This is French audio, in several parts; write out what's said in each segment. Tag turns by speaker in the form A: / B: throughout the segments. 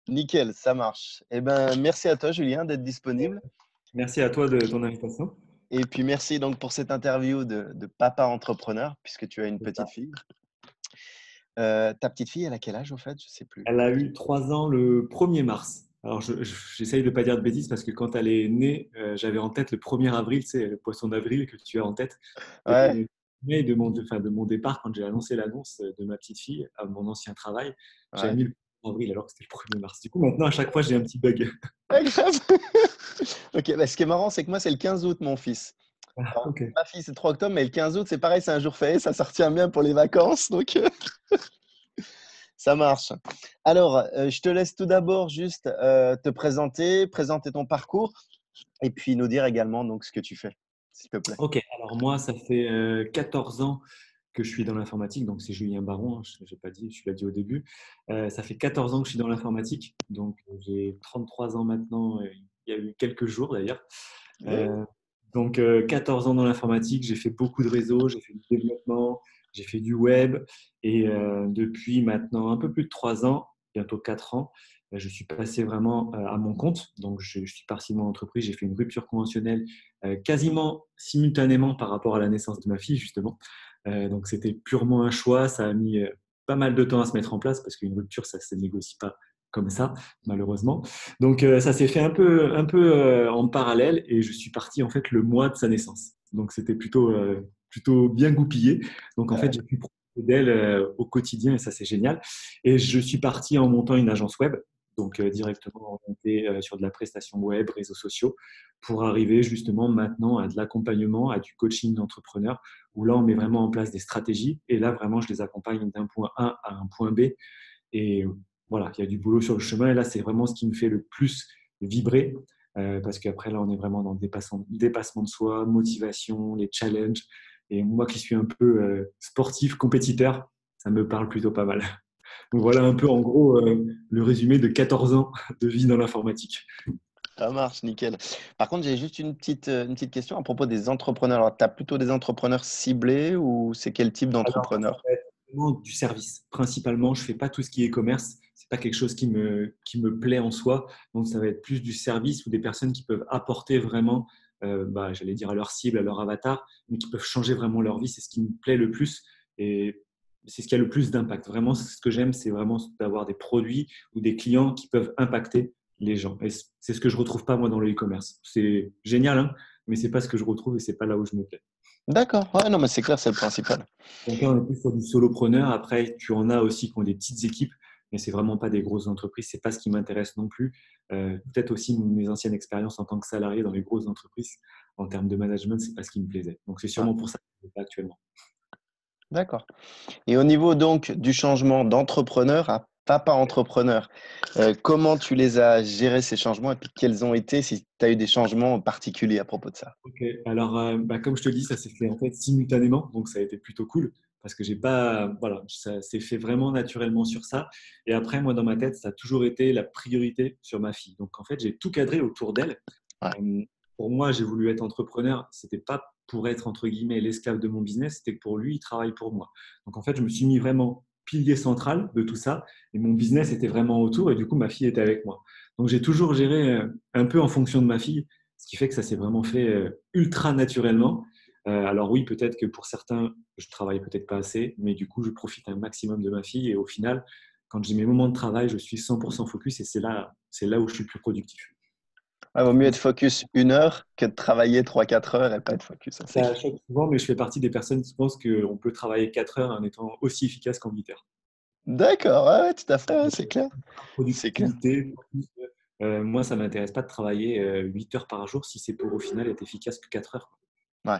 A: Nickel, ça marche. Eh ben, merci à toi, Julien, d'être disponible.
B: Merci à toi de ton invitation.
A: Et puis, merci donc pour cette interview de papa entrepreneur, puisque tu as une
B: C'est ça.
A: petite fille. Ta petite fille, elle a quel âge, au fait? Je sais plus.
B: Elle a eu 3 ans le 1er mars. Alors, j'essaye de ne pas dire de bêtises parce que quand elle est née, j'avais en tête le 1er avril, c'est le poisson d'avril que tu as en tête. Et
A: Ouais,
B: de mon départ, quand j'ai annoncé l'annonce de ma petite fille à mon ancien travail, j'avais
A: ouais.
B: mis le 1er avril alors que c'était le 1er mars. Du coup, maintenant, à chaque fois, j'ai un petit bug.
A: Pas grave. Ok, bah, ce qui est marrant, c'est que moi, c'est le 15 août, mon fils.
B: Ah,
A: Alors,
B: ok.
A: ma fille, c'est le 3 octobre, mais le 15 août, c'est pareil, c'est un jour férié, ça retient bien pour les vacances, donc ça marche. Alors, je te laisse tout d'abord juste te présenter, présenter ton parcours, et puis nous dire également donc ce que tu fais, s'il te plaît.
B: Ok, alors moi, ça fait 14 ans que je suis dans l'informatique, donc c'est Julien Baron, hein, je n'ai pas dit, je l'ai dit au début. Ça fait 14 ans que je suis dans l'informatique, donc j'ai 33 ans maintenant, il y a eu quelques jours d'ailleurs.
A: Oui.
B: Euh, donc 14 ans dans l'informatique, j'ai fait beaucoup de réseaux, j'ai fait du développement, j'ai fait du web, et depuis maintenant un peu plus de 3 ans, bientôt 4 ans, je suis passé vraiment à mon compte. Donc je suis parti de mon entreprise, j'ai fait une rupture conventionnelle quasiment simultanément par rapport à la naissance de ma fille, justement. Donc c'était purement un choix. Ça a mis pas mal de temps à se mettre en place parce qu'une rupture, ça ne se négocie pas comme ça, malheureusement. Donc ça s'est fait un peu en parallèle et je suis parti en fait le mois de sa naissance. Donc c'était plutôt bien goupillé. Donc en fait, j'ai pu profiter d'elle au quotidien et ça c'est génial. Et je suis parti en montant une agence web, donc directement orientée sur de la prestation web, réseaux sociaux, pour arriver justement maintenant à de l'accompagnement, à du coaching d'entrepreneurs, où là on met vraiment en place des stratégies et là vraiment je les accompagne d'un point A à un point B. Et voilà, il y a du boulot sur le chemin et là c'est vraiment ce qui me fait le plus vibrer. Parce qu'après, là, on est vraiment dans le dépassement de soi, motivation, les challenges. Et moi qui suis un peu sportif, compétiteur, ça me parle plutôt pas mal. Donc voilà un peu en gros le résumé de 14 ans de vie dans l'informatique.
A: Ça marche, nickel. Par contre, j'ai juste une petite question à propos des entrepreneurs. Alors, tu as plutôt des entrepreneurs ciblés ou c'est quel type
B: Alors, ça
A: d'entrepreneur?
B: va être vraiment du service. Principalement, je fais pas tout ce qui est commerce. C'est pas quelque chose qui me plaît en soi. Donc, ça va être plus du service ou des personnes qui peuvent apporter vraiment, j'allais dire à leur cible, à leur avatar, mais qui peuvent changer vraiment leur vie. C'est ce qui me plaît le plus et c'est ce qui a le plus d'impact. Vraiment, ce que j'aime, c'est vraiment d'avoir des produits ou des clients qui peuvent impacter les gens. Et c'est ce que je retrouve pas moi dans le e-commerce. C'est génial, hein, mais c'est pas ce que je retrouve et c'est pas là où je me plais.
A: D'accord. Ouais, non, mais c'est clair, c'est le principal.
B: Donc là, on est plus sur du solopreneur. Après, tu en as aussi qui ont des petites équipes, mais c'est vraiment pas des grosses entreprises. C'est pas ce qui m'intéresse non plus. Peut-être aussi mes anciennes expériences en tant que salarié dans les grosses entreprises, en termes de management, c'est pas ce qui me plaisait. Donc c'est
A: Ouais,
B: sûrement pour ça que je ne fais pas actuellement.
A: d'accord. Et au niveau donc du changement d'entrepreneur à papa entrepreneur, comment tu les as gérés ces changements et puis quels ont été, si tu as eu des changements particuliers à propos de ça?
B: Ok, alors comme je te dis, ça s'est fait en fait simultanément, donc ça a été plutôt cool parce que j'ai pas, voilà, ça s'est fait vraiment naturellement sur ça. Et après, moi dans ma tête, ça a toujours été la priorité sur ma fille. Donc en fait, j'ai tout cadré autour d'elle.
A: Ouais,
B: Euh, pour moi, j'ai voulu être entrepreneur. C'était pas pour être entre guillemets l'esclave de mon business, c'était que pour lui, il travaille pour moi. Donc en fait, je me suis mis vraiment pilier central de tout ça et mon business était vraiment autour et du coup, ma fille était avec moi. Donc j'ai toujours géré un peu en fonction de ma fille, ce qui fait que ça s'est vraiment fait ultra naturellement. Alors oui, peut-être que pour certains, je travaille peut-être pas assez, mais du coup, je profite un maximum de ma fille et au final, quand j'ai mes moments de travail, je suis 100% focus et c'est là où je suis le plus productif.
A: il vaut mieux
B: Donc
A: être focus 1 heure que de travailler 3, 4 heures et pas être focus, ça c'est
B: ça
A: clair.
B: choque souvent, mais je fais partie des personnes qui pensent qu'on peut travailler 4 heures en étant aussi efficace qu'en 8 heures.
A: D'accord, ouais, ouais, tout à fait, ouais,
B: Donc,
A: c'est clair. C'est clair.
B: productivité, moi, ça ne m'intéresse pas de travailler 8 heures par jour si c'est pour au final être efficace que 4 heures.
A: Ouais,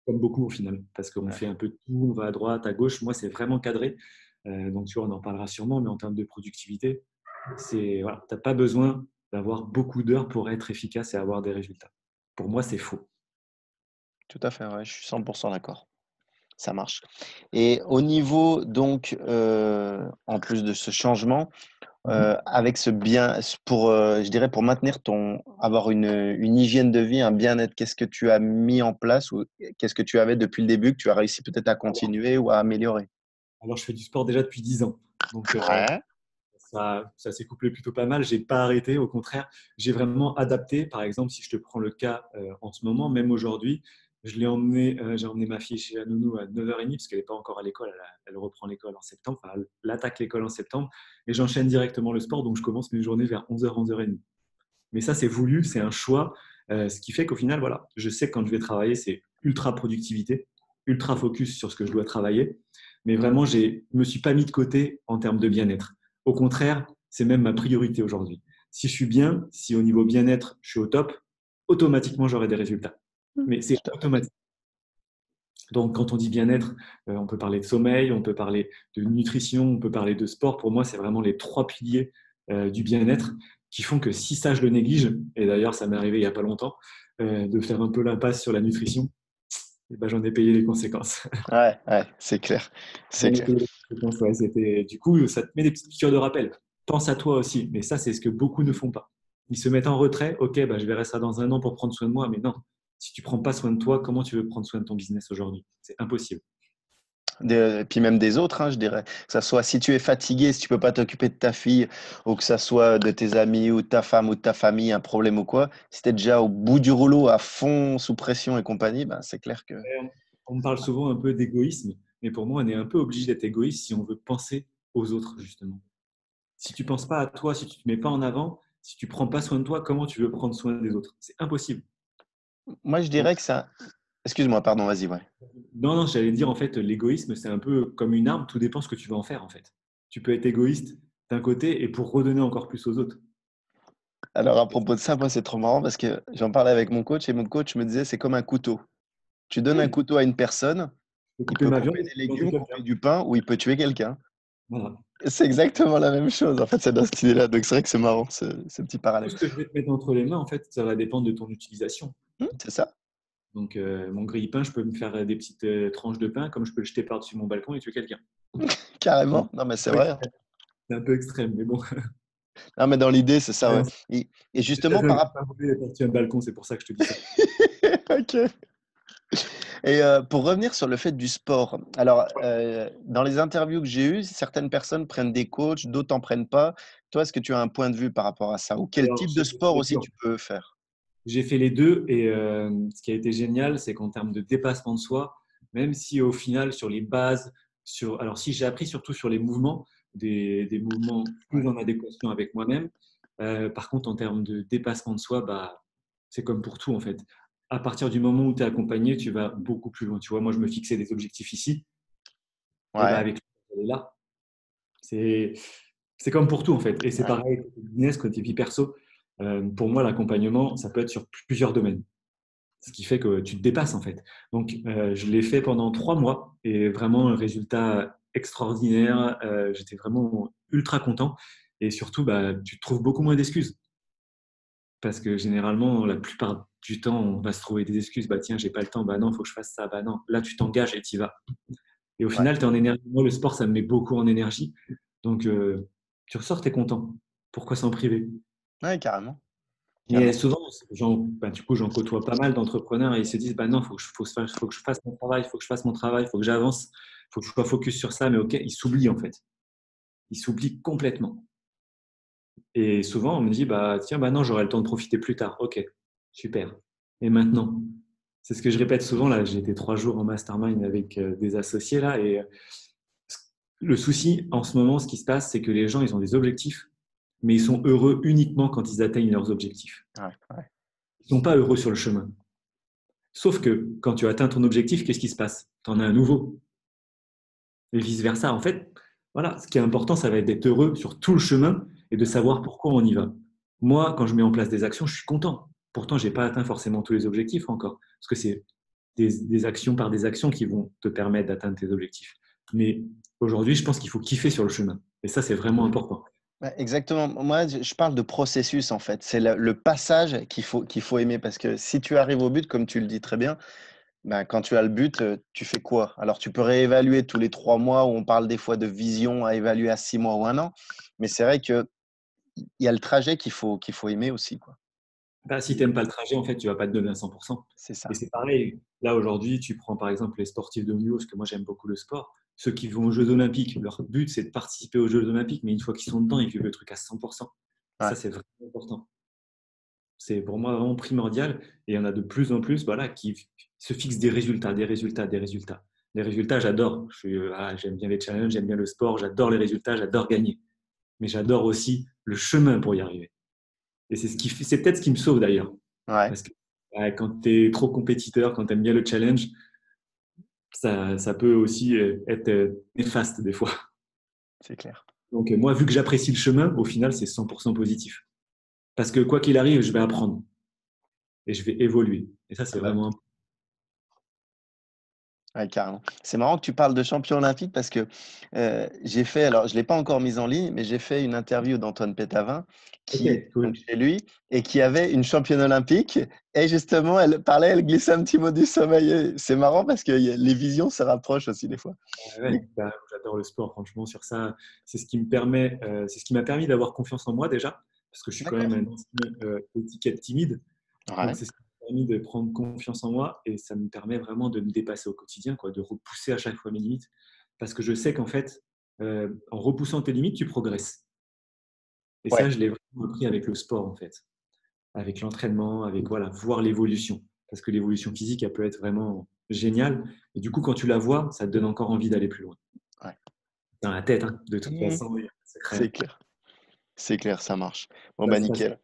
B: Comme beaucoup au final, parce qu'on
A: ouais.
B: fait un peu de tout, on va à droite, à gauche. Moi, c'est vraiment cadré. Donc, tu vois, on en parlera sûrement, mais en termes de productivité, voilà, tu n'as pas besoin d'avoir beaucoup d'heures pour être efficace et avoir des résultats. Pour moi, c'est faux.
A: Tout à fait, ouais, je suis 100% d'accord. Ça marche. Et au niveau, donc, en plus de ce changement,
B: Mhm.
A: avec ce bien, pour, je dirais, pour maintenir avoir une hygiène de vie, un bien-être, qu'est-ce que tu as mis en place ou qu'est-ce que tu avais depuis le début que tu as réussi peut-être à continuer ou à améliorer?
B: Alors, je fais du sport déjà depuis 10 ans. Donc,
A: Ouais.
B: ça s'est couplé plutôt pas mal. J'ai pas arrêté, au contraire, j'ai vraiment adapté. Par exemple, si je te prends le cas en ce moment, même aujourd'hui, j'ai emmené ma fille chez la nounou à 9h30 parce qu'elle n'est pas encore à l'école. Elle reprend l'école en septembre. Enfin, elle attaque l'école en septembre et j'enchaîne directement le sport. Donc, je commence mes journées vers 11h, 11h30. Mais ça, c'est voulu, c'est un choix. Ce qui fait qu'au final, voilà, je sais que quand je vais travailler, c'est ultra productivité, ultra focus sur ce que je dois travailler. Mais vraiment, je ne me suis pas mis de côté en termes de bien-être. Au contraire, c'est même ma priorité aujourd'hui. Si je suis bien, si au niveau bien-être, je suis au top, automatiquement, j'aurai des résultats. Mais c'est automatique. Donc, quand on dit bien-être, on peut parler de sommeil, on peut parler de nutrition, on peut parler de sport. Pour moi, c'est vraiment les trois piliers du bien-être qui font que si ça, je le néglige, et d'ailleurs, ça m'est arrivé il n'y a pas longtemps, de faire un peu l'impasse sur la nutrition, et ben, j'en ai payé les conséquences.
A: Ouais, ouais, c'est clair. C'est
B: J'en ai
A: clair.
B: payé les conséquences, ouais, du coup, ça te met des petites piqûres de rappel. Pense à toi aussi. Mais ça, c'est ce que beaucoup ne font pas. Ils se mettent en retrait. Ok, bah, je verrai ça dans un an pour prendre soin de moi. Mais non, si tu ne prends pas soin de toi, comment tu veux prendre soin de ton business aujourd'hui? C'est impossible.
A: Et puis même des autres, hein, je dirais. Que ça soit si tu es fatigué, si tu peux pas t'occuper de ta fille, ou que ça soit de tes amis, ou de ta femme, ou de ta famille, un problème ou quoi, si tu es déjà au bout du rouleau, à fond, sous pression et compagnie, ben, c'est clair que…
B: On me parle souvent un peu d'égoïsme, mais pour moi, on est un peu obligé d'être égoïste si on veut penser aux autres, justement. Si tu ne penses pas à toi, si tu ne te mets pas en avant, si tu ne prends pas soin de toi, comment tu veux prendre soin des autres? C'est impossible.
A: Moi, je
B: Donc,
A: dirais que ça… Excuse-moi, pardon, vas-y, ouais.
B: non, non, j'allais dire, en fait, l'égoïsme, c'est un peu comme une arme, tout dépend ce que tu veux en faire, en fait. Tu peux être égoïste d'un côté et pour redonner encore plus aux autres.
A: Alors, à propos de ça, moi, c'est trop marrant parce que j'en parlais avec mon coach et mon coach me disait, c'est comme un couteau. Tu donnes un
B: Oui,
A: couteau à une personne,
B: je peux
A: il
B: couper
A: peut
B: ma viande
A: couper
B: et
A: des
B: planter
A: légumes,
B: quelqu'un.
A: couper du pain ou il peut tuer quelqu'un.
B: Voilà.
A: C'est exactement la même chose. En fait, c'est dans cette idée-là. Donc, c'est vrai que c'est marrant, ce petit parallèle.
B: Tout ce que je vais te mettre entre les mains, en fait, ça va dépendre de ton utilisation.
A: C'est ça,
B: Donc, mon grille-pain, je peux me faire des petites tranches de pain, comme je peux le jeter par-dessus mon balcon et tuer quelqu'un. Donc,
A: carrément. Non, mais c'est vrai, hein.
B: c'est un peu extrême, mais bon.
A: Non, mais dans l'idée, c'est ça, ouais.
B: Ouais,
A: Et
B: j'ai déjà
A: justement,
B: vu un
A: par
B: grille-pain
A: rapport…
B: brûlé par-dessus un balcon, c'est pour ça que je te dis ça.
A: Ok. Et pour revenir sur le fait du sport, alors, dans les interviews que j'ai eues, certaines personnes prennent des coachs, d'autres n'en prennent pas. Toi, est-ce que tu as un point de vue par rapport à ça? Ou quel
B: Alors,
A: type de
B: j'ai fait
A: sport
B: les
A: aussi
B: deux.
A: tu peux faire?
B: J'ai fait les deux et ce qui a été génial, c'est qu'en termes de dépassement de soi, même si au final, sur les bases, alors si j'ai appris surtout sur les mouvements, des mouvements plus
A: Ouais.
B: en adéquation avec moi-même, par contre, en termes de dépassement de soi, bah, c'est comme pour tout en fait. À partir du moment où tu es accompagné, tu vas beaucoup plus loin. Tu vois, moi, je me fixais des objectifs ici, et bah,
A: Ouais.
B: avec lui, là, c'est c'est comme pour tout en fait. Et c'est
A: Ouais.
B: pareil côté business, côté vie perso. Pour moi, l'accompagnement, ça peut être sur plusieurs domaines. Ce qui fait que tu te dépasses en fait. Donc, je l'ai fait pendant 3 mois et vraiment un résultat extraordinaire. J'étais vraiment ultra content et surtout, bah, tu te trouves beaucoup moins d'excuses parce que généralement, la plupart du temps, on va se trouver des excuses. Bah tiens, j'ai pas le temps. Bah non, il faut que je fasse ça. Bah non, là, tu t'engages et tu y vas. Et au
A: Ouais.
B: final, tu es en énergie. Moi, le sport, ça me met beaucoup en énergie. Donc, tu ressors, tu es content. Pourquoi s'en priver?
A: Ouais, carrément.
B: Mais
A: Carrément.
B: souvent, du coup, j'en côtoie pas mal d'entrepreneurs et ils se disent, bah non, faut que je fasse mon travail, il faut que je fasse mon travail, il faut que j'avance, il faut que je sois focus sur ça. Mais ok, ils s'oublient en fait. Ils s'oublient complètement. Et souvent, on me dit, bah tiens, bah non, j'aurai le temps de profiter plus tard. Ok, super. Et maintenant? C'est ce que je répète souvent. Là, j'ai été 3 jours en mastermind avec des associés là. Et le souci en ce moment, ce qui se passe, c'est que les gens, ils ont des objectifs, mais ils sont heureux uniquement quand ils atteignent leurs objectifs.
A: Ouais, ouais.
B: Ils ne sont pas heureux sur le chemin. Sauf que quand tu atteins ton objectif, qu'est-ce qui se passe? Tu en as un nouveau. Et vice-versa. En fait, voilà, ce qui est important, ça va être d'être heureux sur tout le chemin et de savoir pourquoi on y va. Moi, quand je mets en place des actions, je suis content. Pourtant, je n'ai pas atteint forcément tous les objectifs encore. Parce que c'est des actions par des actions qui vont te permettre d'atteindre tes objectifs. Mais aujourd'hui, je pense qu'il faut kiffer sur le chemin. Et ça, c'est vraiment important.
A: Ouais, exactement. Moi, je parle de processus en fait. C'est le passage qu'il faut aimer parce que si tu arrives au but, comme tu le dis très bien, ben, quand tu as le but, tu fais quoi? Alors, tu peux réévaluer tous les 3 mois où on parle des fois de vision à évaluer à 6 mois ou un an. Mais c'est vrai qu'il y a le trajet qu'il faut aimer aussi, quoi.
B: Bah, si tu n'aimes pas le trajet, en fait, tu ne vas pas te donner à 100%.
A: C'est
B: Et
A: ça.
B: c'est pareil. Là, aujourd'hui, tu prends par exemple les sportifs de haut niveau, parce que moi, j'aime beaucoup le sport. Ceux qui vont aux Jeux Olympiques, leur but, c'est de participer aux Jeux Olympiques, mais une fois qu'ils sont dedans, ils vivent le truc à 100%. Et
A: Ouais.
B: ça, c'est vraiment important. C'est pour moi vraiment primordial. Et il y en a de plus en plus voilà, qui se fixent des résultats, des résultats, des résultats. Les résultats, j'adore. J'aime bien les challenges, j'aime bien le sport, j'adore les résultats, j'adore gagner. Mais j'adore aussi le chemin pour y arriver. Et c'est peut-être ce qui me sauve d'ailleurs.
A: Ouais,
B: Parce que quand tu es trop compétiteur, quand tu aimes bien le challenge, ça peut aussi être néfaste des fois.
A: c'est clair.
B: Donc moi, vu que j'apprécie le chemin, au final, c'est 100% positif. Parce que quoi qu'il arrive, je vais apprendre et je vais évoluer. Et ça,
A: Ah
B: c'est
A: bah oui.
B: vraiment
A: Ouais, carrément. C'est marrant que tu parles de champion olympique parce que j'ai fait, alors je ne l'ai pas encore mise en ligne, mais j'ai fait une interview d'Antoine Pétavin
B: ok,
A: qui était donc
B: cool.
A: chez lui et qui avait une championne olympique. Et justement, elle parlait, elle glissait un petit mot du sommeil. Et c'est marrant parce que les visions se rapprochent aussi des fois.
B: Ouais, bah, j'adore le sport, franchement, sur ça. C'est ce qui m'a permis d'avoir confiance en moi déjà, parce que je suis quand même
A: D'accord.
B: un ancien étiquette timide. Donc,
A: Ouais,
B: c'est ce qui m'a permis de prendre confiance en moi et ça me permet vraiment de me dépasser au quotidien, quoi, de repousser à chaque fois mes limites. Parce que je sais qu'en fait, en repoussant tes limites, tu progresses. Et
A: ouais,
B: ça, je l'ai vraiment appris avec le sport, en fait, avec l'entraînement, avec voilà, voir l'évolution. Parce que l'évolution physique, elle peut être vraiment géniale. Et du coup, quand tu la vois, ça te donne encore envie d'aller plus loin.
A: ouais.
B: Dans la tête, hein, de toute
A: Mmh.
B: façon, il y a un secret.
A: C'est clair. C'est clair, ça marche. Bon,
B: Ça
A: bah
B: se passe.
A: nickel.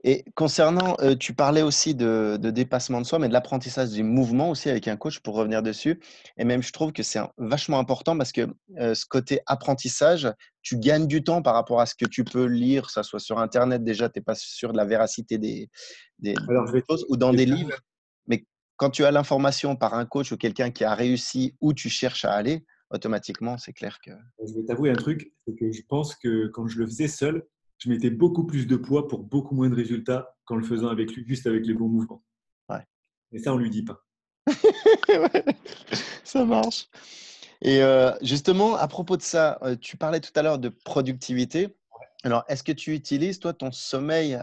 A: Et concernant, tu parlais aussi de dépassement de soi, mais de l'apprentissage du mouvement aussi avec un coach pour revenir dessus. Et même, je trouve que c'est vachement important parce que ce côté apprentissage, tu gagnes du temps par rapport à ce que tu peux lire, que ça soit sur Internet, déjà, tu n'es pas sûr de la véracité
B: Alors,
A: des choses, ou dans
B: je vais
A: des
B: t'avouer
A: livres. Mais quand tu as l'information par un coach ou quelqu'un qui a réussi où tu cherches à aller, automatiquement, c'est clair que…
B: je vais t'avouer un truc, c'est que je pense que quand je le faisais seul, je mettais beaucoup plus de poids pour beaucoup moins de résultats qu'en le faisant avec lui, juste avec les bons mouvements.
A: Ouais.
B: Et ça, on lui dit pas.
A: Ouais, ça marche. Et justement, à propos de ça, tu parlais tout à l'heure de productivité. Alors, est-ce que tu utilises, toi, ton sommeil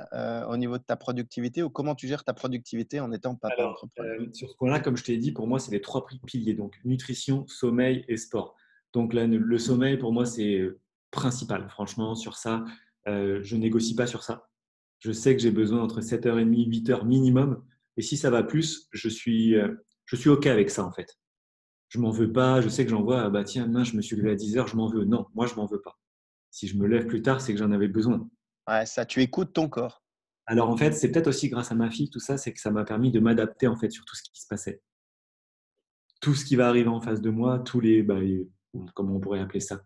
A: au niveau de ta productivité ou comment tu gères ta productivité en étant papa
B: Alors,
A: entrepreneur?
B: sur ce point-là, comme je t'ai dit, pour moi, c'est les trois piliers, donc nutrition, sommeil et sport. Donc là, le sommeil, pour moi, c'est principal. Franchement, sur ça, je négocie pas sur ça. Je sais que j'ai besoin entre 7h30 et 8h minimum. Et si ça va plus, je suis OK avec ça, en fait. Je m'en veux pas. Je sais que j'envoie, bah tiens, demain, je me suis levé à 10h, je m'en veux. Non, moi, je m'en veux pas. Si je me lève plus tard, c'est que j'en avais besoin.
A: Ouais, ça, tu écoutes ton corps.
B: Alors, en fait, c'est peut-être aussi grâce à ma fille, tout ça, c'est que ça m'a permis de m'adapter, en fait, sur tout ce qui se passait. Tout ce qui va arriver en face de moi, comment on pourrait appeler ça,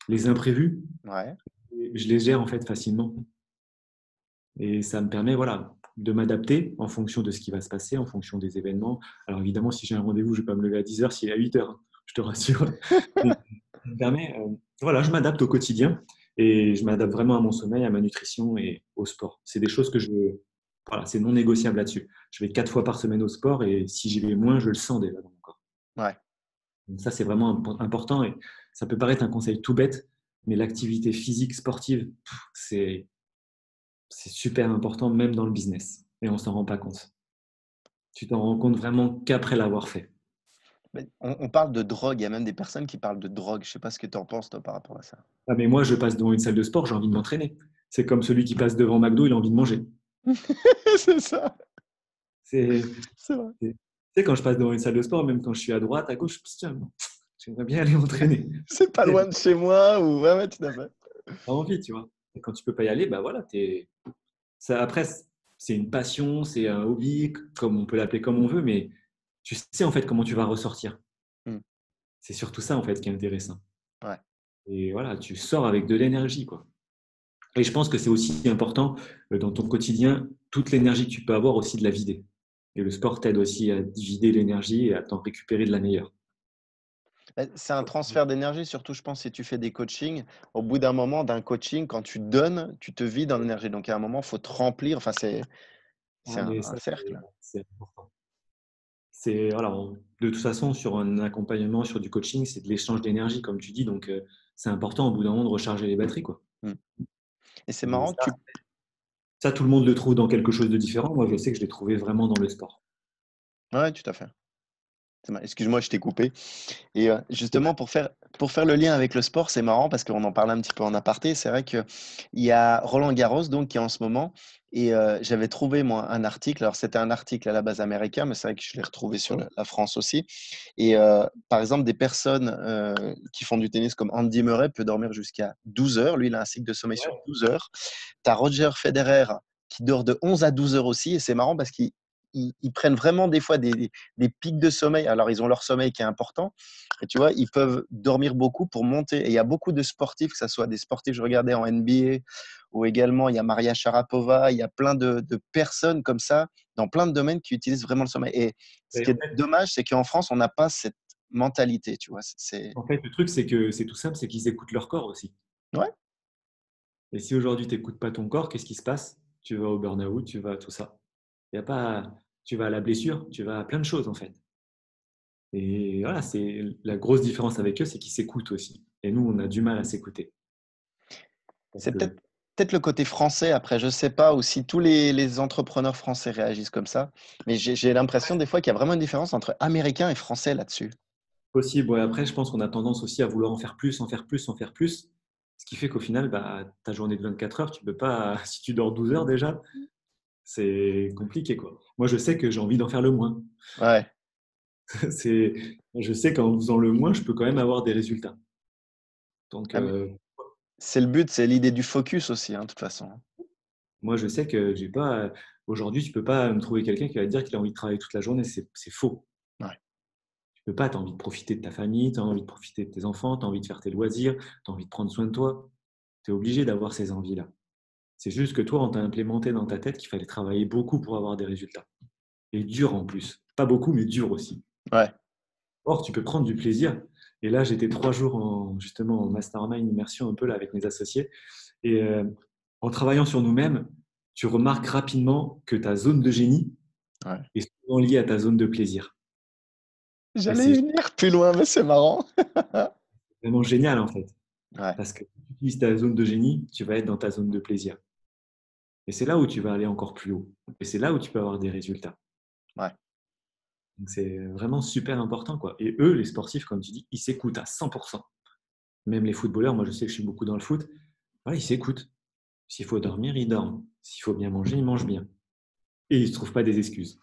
B: les imprévus,
A: Ouais,
B: je les gère en fait facilement. Et ça me permet voilà, de m'adapter en fonction de ce qui va se passer, en fonction des événements. Alors évidemment, si j'ai un rendez-vous, je ne vais pas me lever à 10h s'il est à 8h, hein, je te rassure. Mais ça me permet, voilà, je m'adapte au quotidien et je m'adapte vraiment à mon sommeil, à ma nutrition et au sport. C'est des choses voilà, c'est non négociable là-dessus. Je vais 4 fois par semaine au sport et si j'y vais moins, je le sens déjà dans mon corps.
A: ouais.
B: Donc ça, c'est vraiment important et ça peut paraître un conseil tout bête, mais l'activité physique sportive, c'est super important même dans le business et on s'en rend pas compte. Tu t'en rends compte vraiment qu'après l'avoir fait.
A: Mais on parle de drogue. Il y a même des personnes qui parlent de drogue. Je sais pas ce que tu en penses, toi, par rapport à ça.
B: Ah, mais moi, je passe devant une salle de sport, j'ai envie de m'entraîner. C'est comme celui qui passe devant McDo, il a envie de manger.
A: C'est ça,
B: C'est,
A: c'est vrai.
B: tu sais, quand je passe devant une salle de sport, même quand je suis à droite, à gauche, je me dis, tiens, j'aimerais bien aller m'entraîner.
A: C'est pas
B: Tu
A: loin de chez moi ou… Ouais, ouais, tout à fait.
B: as envie, tu vois. Et quand tu peux pas y aller, bah voilà, ça, après, c'est une passion, c'est un hobby, comme on peut l'appeler comme on veut, mais tu sais en fait comment tu vas ressortir.
A: Hmm.
B: C'est surtout ça en fait qui est intéressant.
A: Ouais.
B: Et voilà, tu sors avec de l'énergie, quoi. Et je pense que c'est aussi important dans ton quotidien, toute l'énergie que tu peux avoir aussi de la vider. Et le sport t'aide aussi à vider l'énergie et à t'en récupérer de la meilleure.
A: C'est un transfert d'énergie, surtout, je pense, si tu fais des coachings. Au bout d'un moment, d'un coaching, quand tu donnes, tu te vides en énergie. Donc, à un moment, il faut te remplir. Enfin, c'est
B: Ah, mais
A: un
B: ça,
A: cercle.
B: c'est important. Voilà, de toute façon, sur un accompagnement, sur du coaching, c'est de l'échange d'énergie, comme tu dis. Donc, c'est important au bout d'un moment de recharger les batteries, quoi.
A: Hmm. Et c'est
B: Et
A: marrant que
B: ça,
A: tu…
B: Ça, tout le monde le trouve dans quelque chose de différent. Moi, je sais que je l'ai trouvé vraiment dans le sport.
A: Ouais, tout à fait. Excuse-moi, je t'ai coupé. Et justement, pour faire le lien avec le sport, c'est marrant parce qu'on en parlait un petit peu en aparté. C'est vrai qu'il y a Roland Garros donc, qui est en ce moment. Et j'avais trouvé, moi, un article. Alors, c'était un article à la base américain, mais c'est vrai que je l'ai retrouvé sur la France aussi. Et par exemple, des personnes qui font du tennis comme Andy Murray peut dormir jusqu'à 12 heures. Lui, il a un cycle de sommeil sur 12 heures. Tu as Roger Federer qui dort de 11 à 12 heures aussi. Et c'est marrant parce qu'ils prennent vraiment des fois des pics de sommeil. Alors, ils ont leur sommeil qui est important. Et tu vois, ils peuvent dormir beaucoup pour monter. Et il y a beaucoup de sportifs, que ce soit des sportifs, je regardais en NBA, ou également il y a Maria Sharapova, il y a plein de personnes comme ça, dans plein de domaines, qui utilisent vraiment le sommeil. Et ce
B: Et
A: qui est dommage, c'est qu'en France, on n'a pas cette mentalité, tu vois.
B: en fait, le truc, c'est que c'est tout simple, c'est qu'ils écoutent leur corps aussi.
A: Ouais,
B: Et si aujourd'hui, tu n'écoutes pas ton corps, qu'est-ce qui se passe? Tu vas au burn-out, tu vas à tout ça. Y a pas, tu vas à la blessure, tu vas à plein de choses, en fait. Et voilà, c'est la grosse différence avec eux, c'est qu'ils s'écoutent aussi. Et nous, on a du mal à s'écouter. Parce
A: c'est
B: que
A: peut-être le côté français. Après, je sais pas, ou si tous les entrepreneurs français réagissent comme ça. Mais j'ai l'impression des fois qu'il y a vraiment une différence entre américains et français là-dessus.
B: possible, ouais, après, je pense qu'on a tendance aussi à vouloir en faire plus, en faire plus, en faire plus. Ce qui fait qu'au final, bah, ta journée de 24 heures, tu peux pas, si tu dors 12 heures déjà, c'est compliqué, quoi. Moi, je sais que j'ai envie d'en faire le moins.
A: Ouais.
B: C'est, je sais qu'en faisant le moins, je peux quand même avoir des résultats. Donc,
A: Ah, mais c'est le but, c'est l'idée du focus aussi, hein, de toute façon.
B: moi, je sais que j'ai pas. Aujourd'hui, tu peux pas me trouver quelqu'un qui va te dire qu'il a envie de travailler toute la journée. C'est faux.
A: Ouais.
B: Tu peux pas. Tu as envie de profiter de ta famille, tu as envie de profiter de tes enfants, tu as envie de faire tes loisirs, tu as envie de prendre soin de toi. Tu es obligé d'avoir ces envies-là. C'est juste que toi, on t'a implémenté dans ta tête qu'il fallait travailler beaucoup pour avoir des résultats. Et dur en plus. Pas beaucoup, mais dur aussi.
A: Ouais.
B: Or, tu peux prendre du plaisir. Et là, j'étais 3 jours justement en mastermind immersion un peu là avec mes associés. Et en travaillant sur nous-mêmes, tu remarques rapidement que ta zone de génie
A: Ouais.
B: est souvent liée à ta zone de plaisir. Et
A: J'allais y
B: c'est
A: venir plus loin, mais c'est marrant.
B: vraiment génial en fait.
A: Ouais.
B: Parce que si tu utilises ta zone de génie, tu vas être dans ta zone de plaisir. Et c'est là où tu vas aller encore plus haut. Et c'est là où tu peux avoir des résultats.
A: Ouais.
B: Donc c'est vraiment super important, quoi. Et eux, les sportifs, comme tu dis, ils s'écoutent à 100%. Même les footballeurs, moi je sais que je suis beaucoup dans le foot, voilà, ils s'écoutent. S'il faut dormir, ils dorment. S'il faut bien manger, ils mangent bien. Et ils ne se trouvent pas des excuses.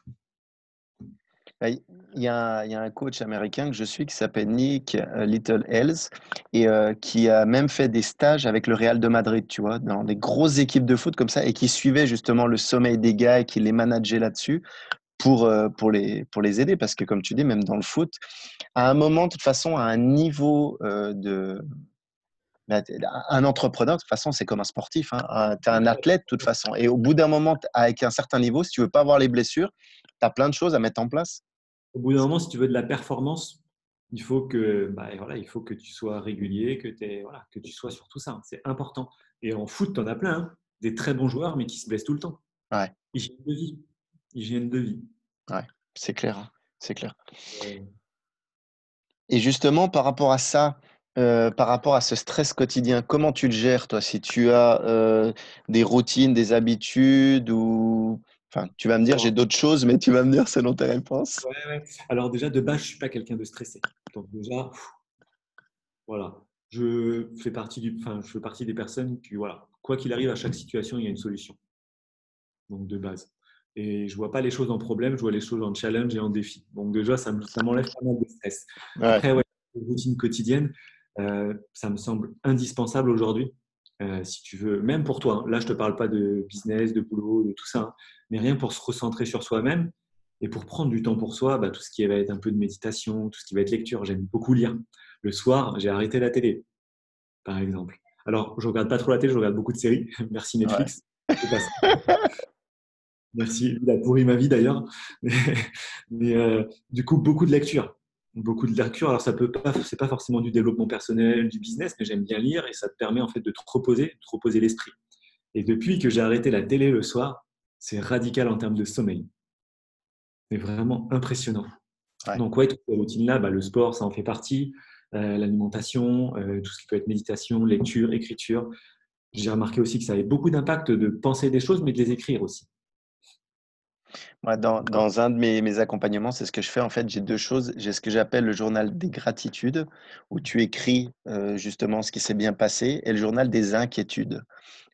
A: Bah, il y a un coach américain que je suis qui s'appelle Nick Little Hells et qui a même fait des stages avec le Real de Madrid, tu vois, dans des grosses équipes de foot comme ça et qui suivait justement le sommeil des gars et qui les manageait là-dessus pour les aider. Parce que comme tu dis, même dans le foot, à un moment, de toute façon, à un niveau bah, un entrepreneur, de toute façon, c'est comme un sportif. Hein. Tu es un athlète, de toute façon. Et au bout d'un moment, avec un certain niveau, si tu veux pas avoir les blessures, tu as plein de choses à mettre en place.
B: Au bout d'un moment, si tu veux de la performance, il faut que, bah, voilà, il faut que tu sois régulier, voilà, que tu sois sur tout ça. C'est important. Et en foot, tu en as plein, hein. Des très bons joueurs, mais qui se blessent tout le temps.
A: Ouais,
B: Hygiène de vie. Hygiène de vie.
A: ouais, c'est clair, hein, c'est clair.
B: Euh,
A: Et justement, par rapport à ça, par rapport à ce stress quotidien, comment tu le gères, toi, si tu as des routines, des habitudes ou... Enfin, tu vas me dire, j'ai d'autres choses, mais tu vas me dire selon tes réponses.
B: ouais, ouais. Alors déjà, de base, je suis pas quelqu'un de stressé. Donc déjà, voilà, je fais partie des personnes qui, voilà, quoi qu'il arrive, à chaque situation, il y a une solution. Donc de base. Et je vois pas les choses en problème, je vois les choses en challenge et en défi. Donc déjà, ça m'enlève pas mal de stress.
A: Ouais,
B: Après, ouais, une routine quotidienne, ça me semble indispensable aujourd'hui. Si tu veux, même pour toi, hein. Là, je te parle pas de business, de boulot, de tout ça, hein, mais rien pour se recentrer sur soi-même et pour prendre du temps pour soi, bah, tout ce qui va être un peu de méditation, tout ce qui va être lecture. J'aime beaucoup lire. Le soir, j'ai arrêté la télé, par exemple. Alors, je regarde pas trop la télé, je regarde beaucoup de séries. Merci
A: ouais.
B: Netflix. C'est pas ça. Merci, il a pourri ma vie d'ailleurs. Mais, du coup, beaucoup de lecture. Beaucoup de lecture. Alors, ça peut pas, c'est pas forcément du développement personnel, du business, mais j'aime bien lire et ça te permet en fait de te reposer l'esprit. Et depuis que j'ai arrêté la télé le soir, c'est radical en termes de sommeil. C'est vraiment impressionnant.
A: Ouais.
B: Donc, ouais, toutes ces routines-là, bah, le sport, ça en fait partie. L'alimentation, tout ce qui peut être méditation, lecture, écriture. J'ai remarqué aussi que ça avait beaucoup d'impact de penser des choses, mais de les écrire aussi.
A: Moi, dans un de mes accompagnements, c'est ce que je fais. En fait, j'ai deux choses. J'ai ce que j'appelle le journal des gratitudes, où tu écris justement ce qui s'est bien passé, et le journal des inquiétudes.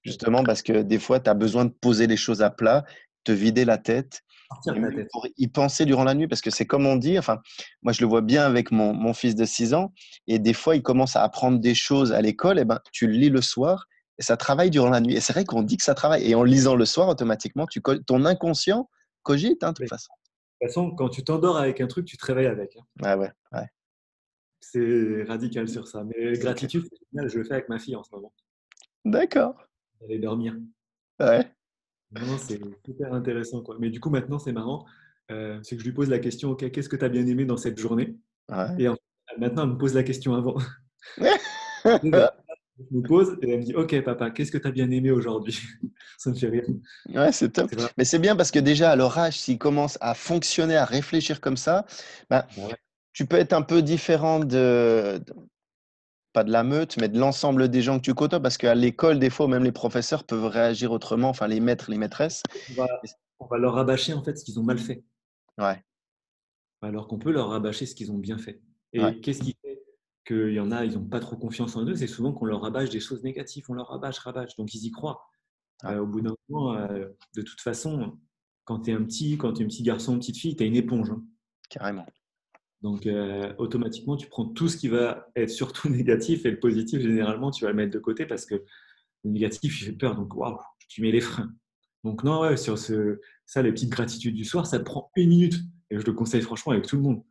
A: Justement, parce que des fois, tu as besoin de poser les choses à plat, te vider la tête,
B: Sortir
A: et
B: de ta
A: même
B: tête.
A: pour y penser durant la nuit, parce que c'est comme on dit, enfin, moi, je le vois bien avec mon fils de 6 ans, et des fois, il commence à apprendre des choses à l'école, et ben, tu le lis le soir, et ça travaille durant la nuit. Et c'est vrai qu'on dit que ça travaille. Et en lisant le soir, automatiquement, ton inconscient cogite, hein, de toute
B: Mais de
A: façon.
B: toute façon, quand tu t'endors avec un truc, tu te réveilles avec, hein.
A: Ah ouais, ouais,
B: C'est radical sur ça. Mais
A: c'est clair.
B: gratitude, c'est génial, je le fais avec ma fille en ce moment.
A: D'accord.
B: Aller dormir.
A: Ouais,
B: Non, non, c'est super intéressant, quoi. Mais du coup, maintenant, c'est marrant. C'est que je lui pose la question, OK, qu'est-ce que tu as bien aimé dans cette journée?
A: ouais.
B: Et maintenant, elle me pose la question avant. Je me pose et elle me dit, OK, papa, qu'est-ce que tu as bien aimé aujourd'hui? Ça me fait rire.
A: Ouais, c'est top.
B: C'est vrai.
A: Mais c'est bien parce que déjà, à leur âge, s'ils commencent à fonctionner, à réfléchir comme ça, ben,
B: Bah ouais.
A: tu peux être un peu différent pas de la meute, mais de l'ensemble des gens que tu côtoies, parce qu'à l'école, des fois, même les professeurs peuvent réagir autrement, enfin les maîtres, les maîtresses.
B: On va, on va leur rabâcher en fait ce qu'ils ont mal fait,
A: Ouais,
B: alors qu'on peut leur rabâcher ce qu'ils ont bien fait.
A: ouais,
B: Et qu'est-ce qui fait qu'il y en a, ils n'ont pas trop confiance en eux? C'est souvent qu'on leur rabâche des choses négatives, on leur rabâche, rabâche, donc ils y croient.
A: ouais,
B: Au bout d'un moment, de toute façon, quand tu es un petit garçon, une petite fille, tu es une éponge, hein.
A: carrément.
B: Donc, automatiquement, tu prends tout ce qui va être surtout négatif et le positif, généralement, tu vas le mettre de côté parce que le négatif, il fait peur. Donc, waouh, tu mets les freins. Donc, non, ouais, ça, les petites gratitudes du soir, ça te prend 1 minute. Et je le conseille franchement avec tout le monde.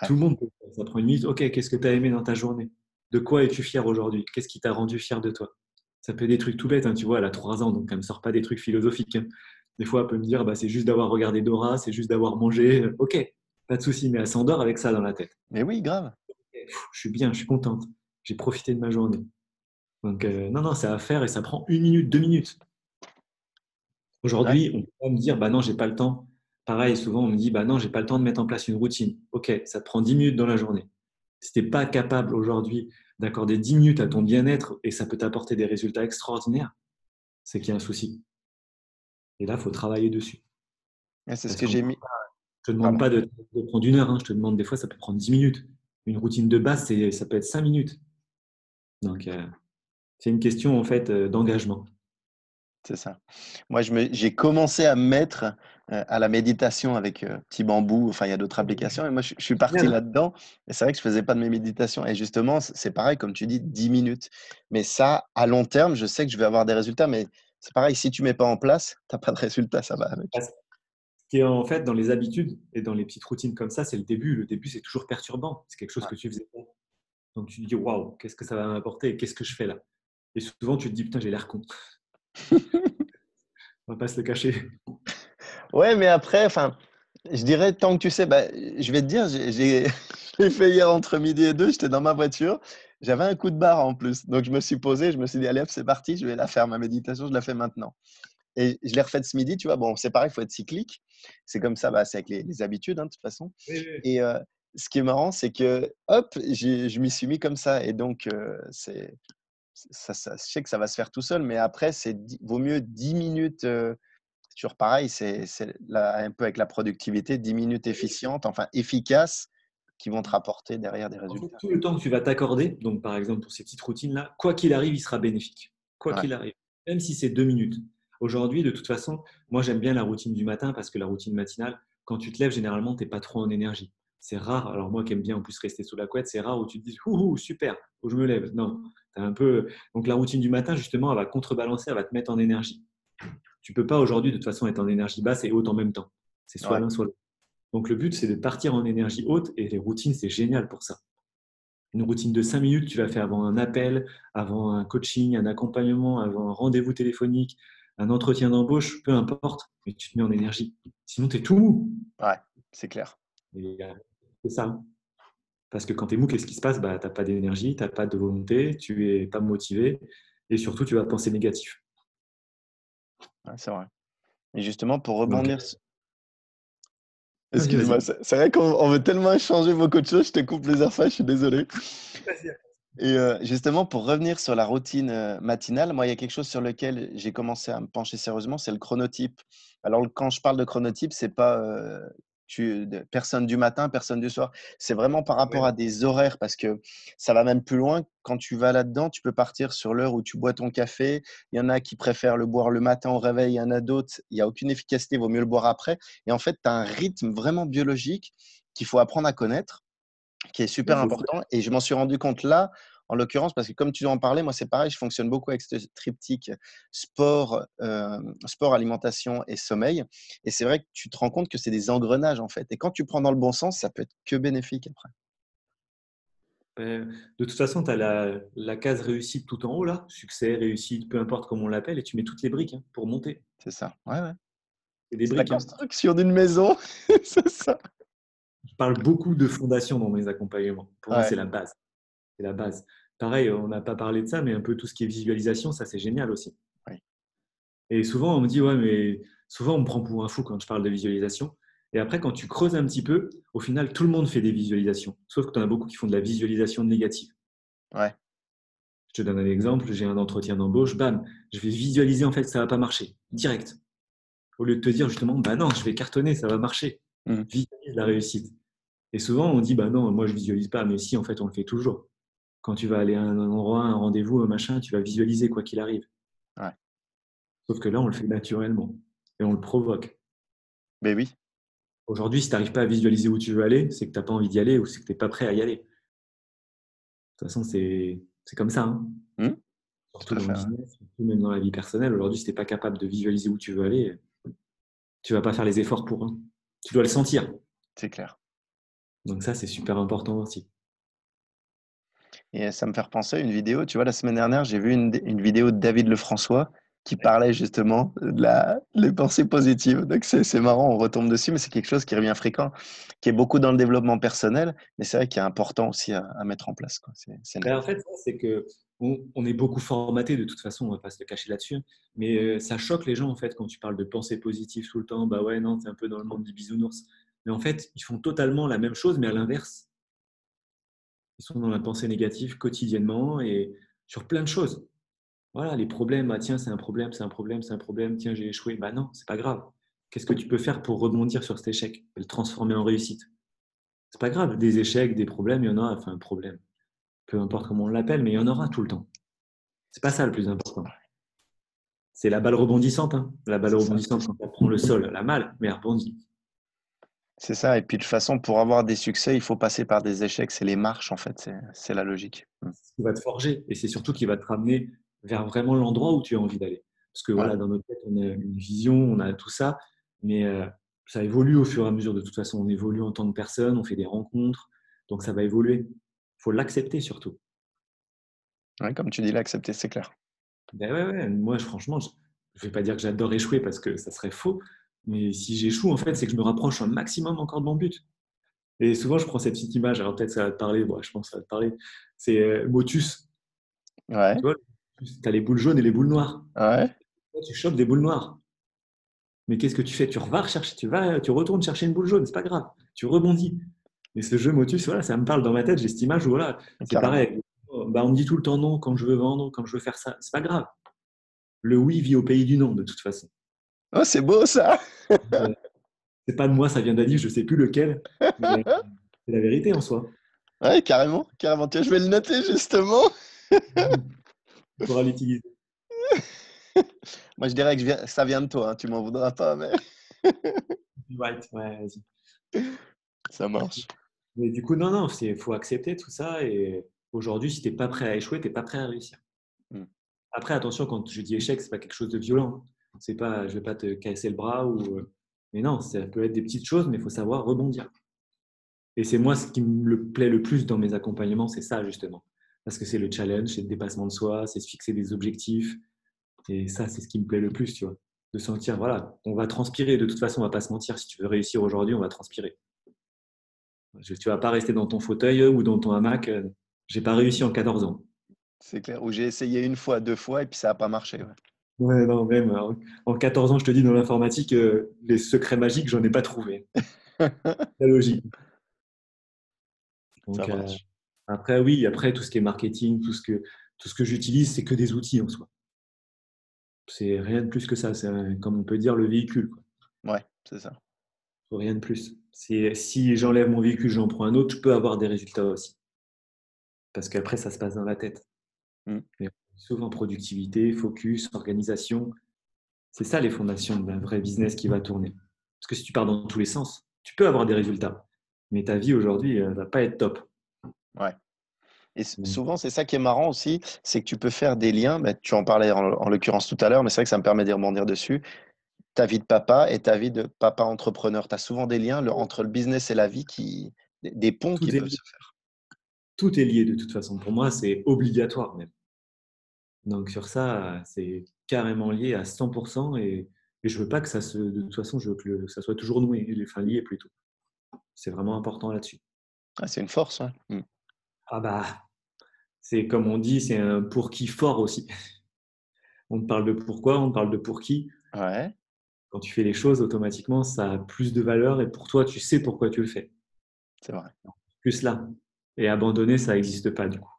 A: Ouais.
B: Tout le monde, ça prend 1 minute. OK, qu'est-ce que tu as aimé dans ta journée? De quoi es-tu fier aujourd'hui? Qu'est-ce qui t'a rendu fier de toi? Ça peut être des trucs tout bêtes, hein, tu vois, elle a 3 ans, donc elle ne me sort pas des trucs philosophiques, hein. Des fois, elle peut me dire, bah, c'est juste d'avoir regardé Dora, c'est juste d'avoir mangé. OK, pas de souci, mais elle s'endort avec ça dans la tête.
A: Mais oui, grave.
B: Je suis bien, je suis contente. J'ai profité de ma journée. Donc, non, non, c'est à faire et ça prend 1 minute, 2 minutes.
A: Ouais,
B: Aujourd'hui, on peut pas me dire, bah non, j'ai pas le temps. Pareil, souvent, on me dit, bah non, j'ai pas le temps de mettre en place une routine. OK, ça te prend 10 minutes dans la journée. Si tu n'es pas capable aujourd'hui d'accorder 10 minutes à ton bien-être et ça peut t'apporter des résultats extraordinaires, c'est qu'il y a un souci. Et là, il faut travailler dessus.
A: ouais, c'est ce
B: Parce
A: que
B: que
A: j'ai mis.
B: je te demande
A: Pardon.
B: pas de prendre 1 heure, hein. Je te demande des fois, ça peut prendre 10 minutes. Une routine de base, ça peut être 5 minutes. Donc, c'est une question en fait d'engagement.
A: C'est ça. Moi, j'ai commencé à me mettre à la méditation avec Petit Bambou. Enfin, il y a d'autres applications. Et moi, je suis parti
B: Génial, hein.
A: là-dedans. Et c'est vrai que je faisais pas de mes méditations. Et justement, c'est pareil, comme tu dis, 10 minutes. Mais ça, à long terme, je sais que je vais avoir des résultats. Mais c'est pareil, si tu mets pas en place, tu n'as pas de résultats. Ça va avec.
B: Parce que en fait, dans les habitudes et dans les petites routines comme ça, c'est le début. Le début, c'est toujours perturbant. C'est quelque chose
A: Ouais.
B: que tu faisais pas. Donc, tu te dis, waouh, qu'est-ce que ça va m'apporter et qu'est-ce que je fais là? Et souvent, tu te dis, putain, j'ai l'air con. On va pas se le cacher.
A: Ouais, mais après, enfin, je dirais, tant que tu sais, bah, je vais te dire, je l'ai fait hier entre midi et deux, j'étais dans ma voiture, j'avais un coup de barre en plus. Donc, je me suis posé, je me suis dit, allez hop, c'est parti, je vais la faire, ma méditation, je la fais maintenant. Et je l'ai refaite ce midi, tu vois. Bon, c'est pareil, il faut être cyclique. C'est comme ça, bah, c'est avec les habitudes, hein, de toute façon.
B: Oui, oui.
A: Et ce qui est marrant, c'est que, hop, je m'y suis mis comme ça. Et donc, je sais que ça va se faire tout seul, mais après, vaut mieux 10 minutes. C'est toujours pareil, c'est un peu avec la productivité, 10 minutes efficientes, enfin efficaces, qui vont te rapporter derrière des
B: En fait,
A: résultats.
B: tout le temps que tu vas t'accorder, donc par exemple pour ces petites routines-là, quoi qu'il arrive, il sera bénéfique. Quoi
A: Ouais,
B: qu'il arrive. Même si c'est 2 minutes. Aujourd'hui, de toute façon, moi j'aime bien la routine du matin parce que la routine matinale, quand tu te lèves, généralement, tu n'es pas trop en énergie. C'est rare, alors moi qui aime bien en plus rester sous la couette, c'est rare où tu te dis, ouh, super, faut que je me lève. Non, t'as un peu. Donc la routine du matin, justement, elle va contrebalancer, elle va te mettre en énergie. Tu peux pas aujourd'hui, de toute façon, être en énergie basse et haute en même temps. C'est soit
A: ouais.
B: l'un, soit l'autre. Donc le but, c'est de partir en énergie haute et les routines, c'est génial pour ça. Une routine de 5 minutes, tu l'as fait avant un appel, avant un coaching, un accompagnement, avant un rendez-vous téléphonique, un entretien d'embauche, peu importe, mais tu te mets en énergie. Sinon, tu es tout mou.
A: Ouais, c'est clair.
B: Et, c'est ça. Parce que quand tu es mou, qu'est-ce qui se passe? Bah, tu n'as pas d'énergie, tu n'as pas de volonté, tu n'es pas motivé et surtout, tu vas penser négatif.
A: Ouais, c'est vrai. Et justement, pour
B: Donc,
A: rebondir,
B: vas-y,
A: excuse-moi,
B: vas-y.
A: c'est vrai qu'on veut tellement échanger beaucoup de choses, je te coupe plusieurs fois, je suis désolé.
B: Vas-y.
A: Et justement, pour revenir sur la routine matinale, moi, il y a quelque chose sur lequel j'ai commencé à me pencher sérieusement, c'est le chronotype. Alors, quand je parle de chronotype, c'est pas personne du matin, personne du soir. C'est vraiment par rapport
B: Ouais.
A: à des horaires, parce que ça va même plus loin. Quand tu vas là-dedans, tu peux partir sur l'heure où tu bois ton café. Il y en a qui préfèrent le boire le matin au réveil, il y en a d'autres, il n'y a aucune efficacité, il vaut mieux le boire après. Et en fait, tu as un rythme vraiment biologique qu'il faut apprendre à connaître, qui est
B: Il
A: super
B: faut
A: important. Et je m'en suis rendu compte là, en l'occurrence, parce que comme tu en parlais, moi, c'est pareil, je fonctionne beaucoup avec ce triptyque sport, alimentation et sommeil. Et c'est vrai que tu te rends compte que c'est des engrenages, en fait. Et quand tu prends dans le bon sens, ça peut être que bénéfique après.
B: De toute façon, tu as la case réussite tout en haut, là, succès, réussite, peu importe comment on l'appelle, et tu mets toutes les briques hein, pour monter.
A: C'est ça. Ouais, ouais.
B: C'est des
A: C'est la
B: briques. Hein.
A: construction d'une maison. C'est ça.
B: Je parle beaucoup de fondation dans mes accompagnements. Pour moi,
A: Ouais.
B: c'est la base. C'est la base. Pareil, on n'a pas parlé de ça, mais un peu tout ce qui est visualisation, ça, c'est génial aussi.
A: Oui.
B: Et souvent, on me dit, ouais, mais souvent, on me prend pour un fou quand je parle de visualisation. Et après, quand tu creuses un petit peu, au final, tout le monde fait des visualisations. Sauf que tu en as beaucoup qui font de la visualisation négative.
A: Ouais.
B: Je te donne un exemple, j'ai un entretien d'embauche, bam, je vais visualiser en fait que ça va pas marcher, direct. Au lieu de te dire justement, bah non, je vais cartonner, ça va marcher.
A: Mm.
B: Visualise la réussite. Et souvent, on dit, bah non, moi je visualise pas, mais si, en fait, on le fait toujours. Quand tu vas aller à un endroit, un rendez-vous, un machin, tu vas visualiser quoi qu'il arrive.
A: Ouais.
B: Sauf que là, on le fait naturellement et on le provoque.
A: Mais oui,
B: Aujourd'hui, si tu n'arrives pas à visualiser où tu veux aller, c'est que tu n'as pas envie d'y aller ou c'est que tu n'es pas prêt à y aller. De toute façon, c'est comme ça. Hein.
A: mm,
B: Surtout
A: tout à
B: dans le
A: fait. Ouais.
B: business, surtout même dans la vie personnelle. Aujourd'hui, si tu n'es pas capable de visualiser où tu veux aller, tu ne vas pas faire les efforts pour. Hein. Tu dois le sentir.
A: C'est clair.
B: Donc ça, c'est super important aussi.
A: Et ça me fait repenser à une vidéo. Tu vois, la semaine dernière, j'ai vu une vidéo de David Lefrançois qui parlait justement des pensées positives. Donc, c'est marrant, on retombe dessus, mais c'est quelque chose qui revient fréquent, qui est beaucoup dans le développement personnel, mais c'est vrai qu'il est important aussi à mettre en place, quoi. C'est net.
B: Ben, en fait, c'est que on est beaucoup formaté de toute façon, on va pas se le cacher là-dessus. Mais ça choque les gens en fait quand tu parles de pensée positive tout le temps. Bah ouais, non, c'est un peu dans le monde du bisounours. Mais en fait, ils font totalement la même chose, mais à l'inverse. Ils sont dans la pensée négative quotidiennement et sur plein de choses. Voilà, les problèmes, ah, tiens, c'est un problème, c'est un problème, c'est un problème, tiens, j'ai échoué. Bah non, c'est pas grave. Qu'est-ce que tu peux faire pour rebondir sur cet échec et le transformer en réussite? C'est pas grave, des échecs, des problèmes, il y en a, enfin, un problème, peu importe comment on l'appelle, mais il y en aura tout le temps. C'est pas ça le plus important. C'est la balle rebondissante. Hein. La balle
A: C'est ça.
B: rebondissante, quand elle prend le sol, elle a mal, mais elle rebondit.
A: C'est ça. Et puis, de toute façon, pour avoir des succès, il faut passer par des échecs. C'est les marches, en fait. C'est la logique. Mm.
B: C'est ce qui va te forger et c'est surtout qui va te ramener vers vraiment l'endroit où tu as envie d'aller. Parce que
A: Ouais.
B: voilà, dans notre tête, on a une vision, on a tout ça, mais ça évolue au fur et à mesure. De toute façon, on évolue en tant que personne, on fait des rencontres, donc ça va évoluer. Il faut l'accepter surtout.
A: Ouais, comme tu dis, l'accepter, c'est clair.
B: Ben ouais, ouais. Moi, franchement, je ne vais pas dire que j'adore échouer parce que ça serait faux, mais si j'échoue, en fait, c'est que je me rapproche un maximum encore de mon but. Et souvent, je prends cette petite image, alors peut-être ça va te parler, bon, je pense que ça va te parler. C'est Motus.
A: Ouais.
B: Tu vois, tu as les boules jaunes et les boules noires.
A: Ouais.
B: Toi, tu chopes des boules noires. Mais qu'est-ce que tu fais? Tu vas rechercher, tu retournes chercher une boule jaune, c'est pas grave. Tu rebondis. Et ce jeu Motus, voilà, ça me parle dans ma tête, j'ai cette image où voilà, c'est
A: Carrément.
B: pareil. Bah, on me dit tout le temps non quand je veux vendre, quand je veux faire ça. C'est pas grave. Le oui vit au pays du non, de toute façon.
A: Oh, c'est beau, ça.
B: Euh, C'est pas de moi, ça vient d'Ali, je sais plus lequel, mais c'est la vérité en soi.
A: Ouais, carrément. Carrément. Tiens, je vais le noter, justement.
B: Tu pourras l'utiliser.
A: Moi, je dirais que ça vient de toi, hein. Tu m'en voudras pas, mais
B: Right, ouais, vas-y.
A: ça marche.
B: Mais du coup, non, non, il faut accepter tout ça. Et aujourd'hui, si tu n'es pas prêt à échouer, tu n'es pas prêt à réussir.
A: Mm.
B: Après, attention, quand je dis échec, c'est pas quelque chose de violent. C'est pas, je vais pas te casser le bras ou. Mais non, ça peut être des petites choses, mais il faut savoir rebondir. Et c'est moi ce qui me plaît le plus dans mes accompagnements, c'est ça justement. Parce que c'est le challenge, c'est le dépassement de soi, c'est se fixer des objectifs. Et ça, c'est ce qui me plaît le plus, tu vois. De sentir, voilà, on va transpirer. De toute façon, on va pas se mentir. Si tu veux réussir aujourd'hui, on va transpirer. Tu vas pas rester dans ton fauteuil ou dans ton hamac. J'ai pas réussi en 14 ans.
A: C'est clair. Ou j'ai essayé une fois, deux fois, et puis ça n'a pas marché. Ouais.
B: Ouais, non, même en 14 ans, je te dis, dans l'informatique, les secrets magiques, j'en ai pas trouvé. La logique.
A: Ça
B: Donc,
A: marche.
B: Après, oui, après, tout ce qui est marketing, tout ce que j'utilise, c'est que des outils en soi. C'est rien de plus que ça. C'est, comme on peut dire, le véhicule, quoi.
A: Ouais, c'est ça.
B: Faut rien de plus. Si j'enlève mon véhicule, j'en prends un autre, je peux avoir des résultats aussi. Parce qu'après, ça se passe dans la tête.
A: Mm.
B: Mais souvent, productivité, focus, organisation, c'est ça les fondations d'un vrai business qui va tourner. Parce que si tu pars dans tous les sens, tu peux avoir des résultats. Mais ta vie aujourd'hui ne va pas être top.
A: Ouais. Et
B: Donc,
A: souvent, c'est ça qui est marrant aussi, c'est que tu peux faire des liens. Mais tu en parlais en l'occurrence tout à l'heure, mais c'est vrai que ça me permet d'y rebondir dessus. Ta vie de papa et ta vie de papa entrepreneur. Tu as souvent des liens entre le business et la vie, des ponts qui
B: tout est
A: peuvent
B: lié.
A: se faire.
B: Tout est lié de toute façon. Pour moi, c'est obligatoire même. Donc sur ça, c'est carrément lié à 100% et je veux pas que ça se. De toute façon, je veux que ça soit toujours noué, enfin lié plutôt. C'est vraiment important là-dessus.
A: Ah, c'est une force. Ouais. Mm.
B: Ah bah, c'est comme on dit, c'est un pour qui fort aussi. On te parle de pourquoi, on te parle de pour qui.
A: Ouais,
B: Quand tu fais les choses, automatiquement, ça a plus de valeur et pour toi, tu sais pourquoi tu le fais.
A: c'est vrai.
B: Plus là. Et abandonner, ça n'existe pas du coup.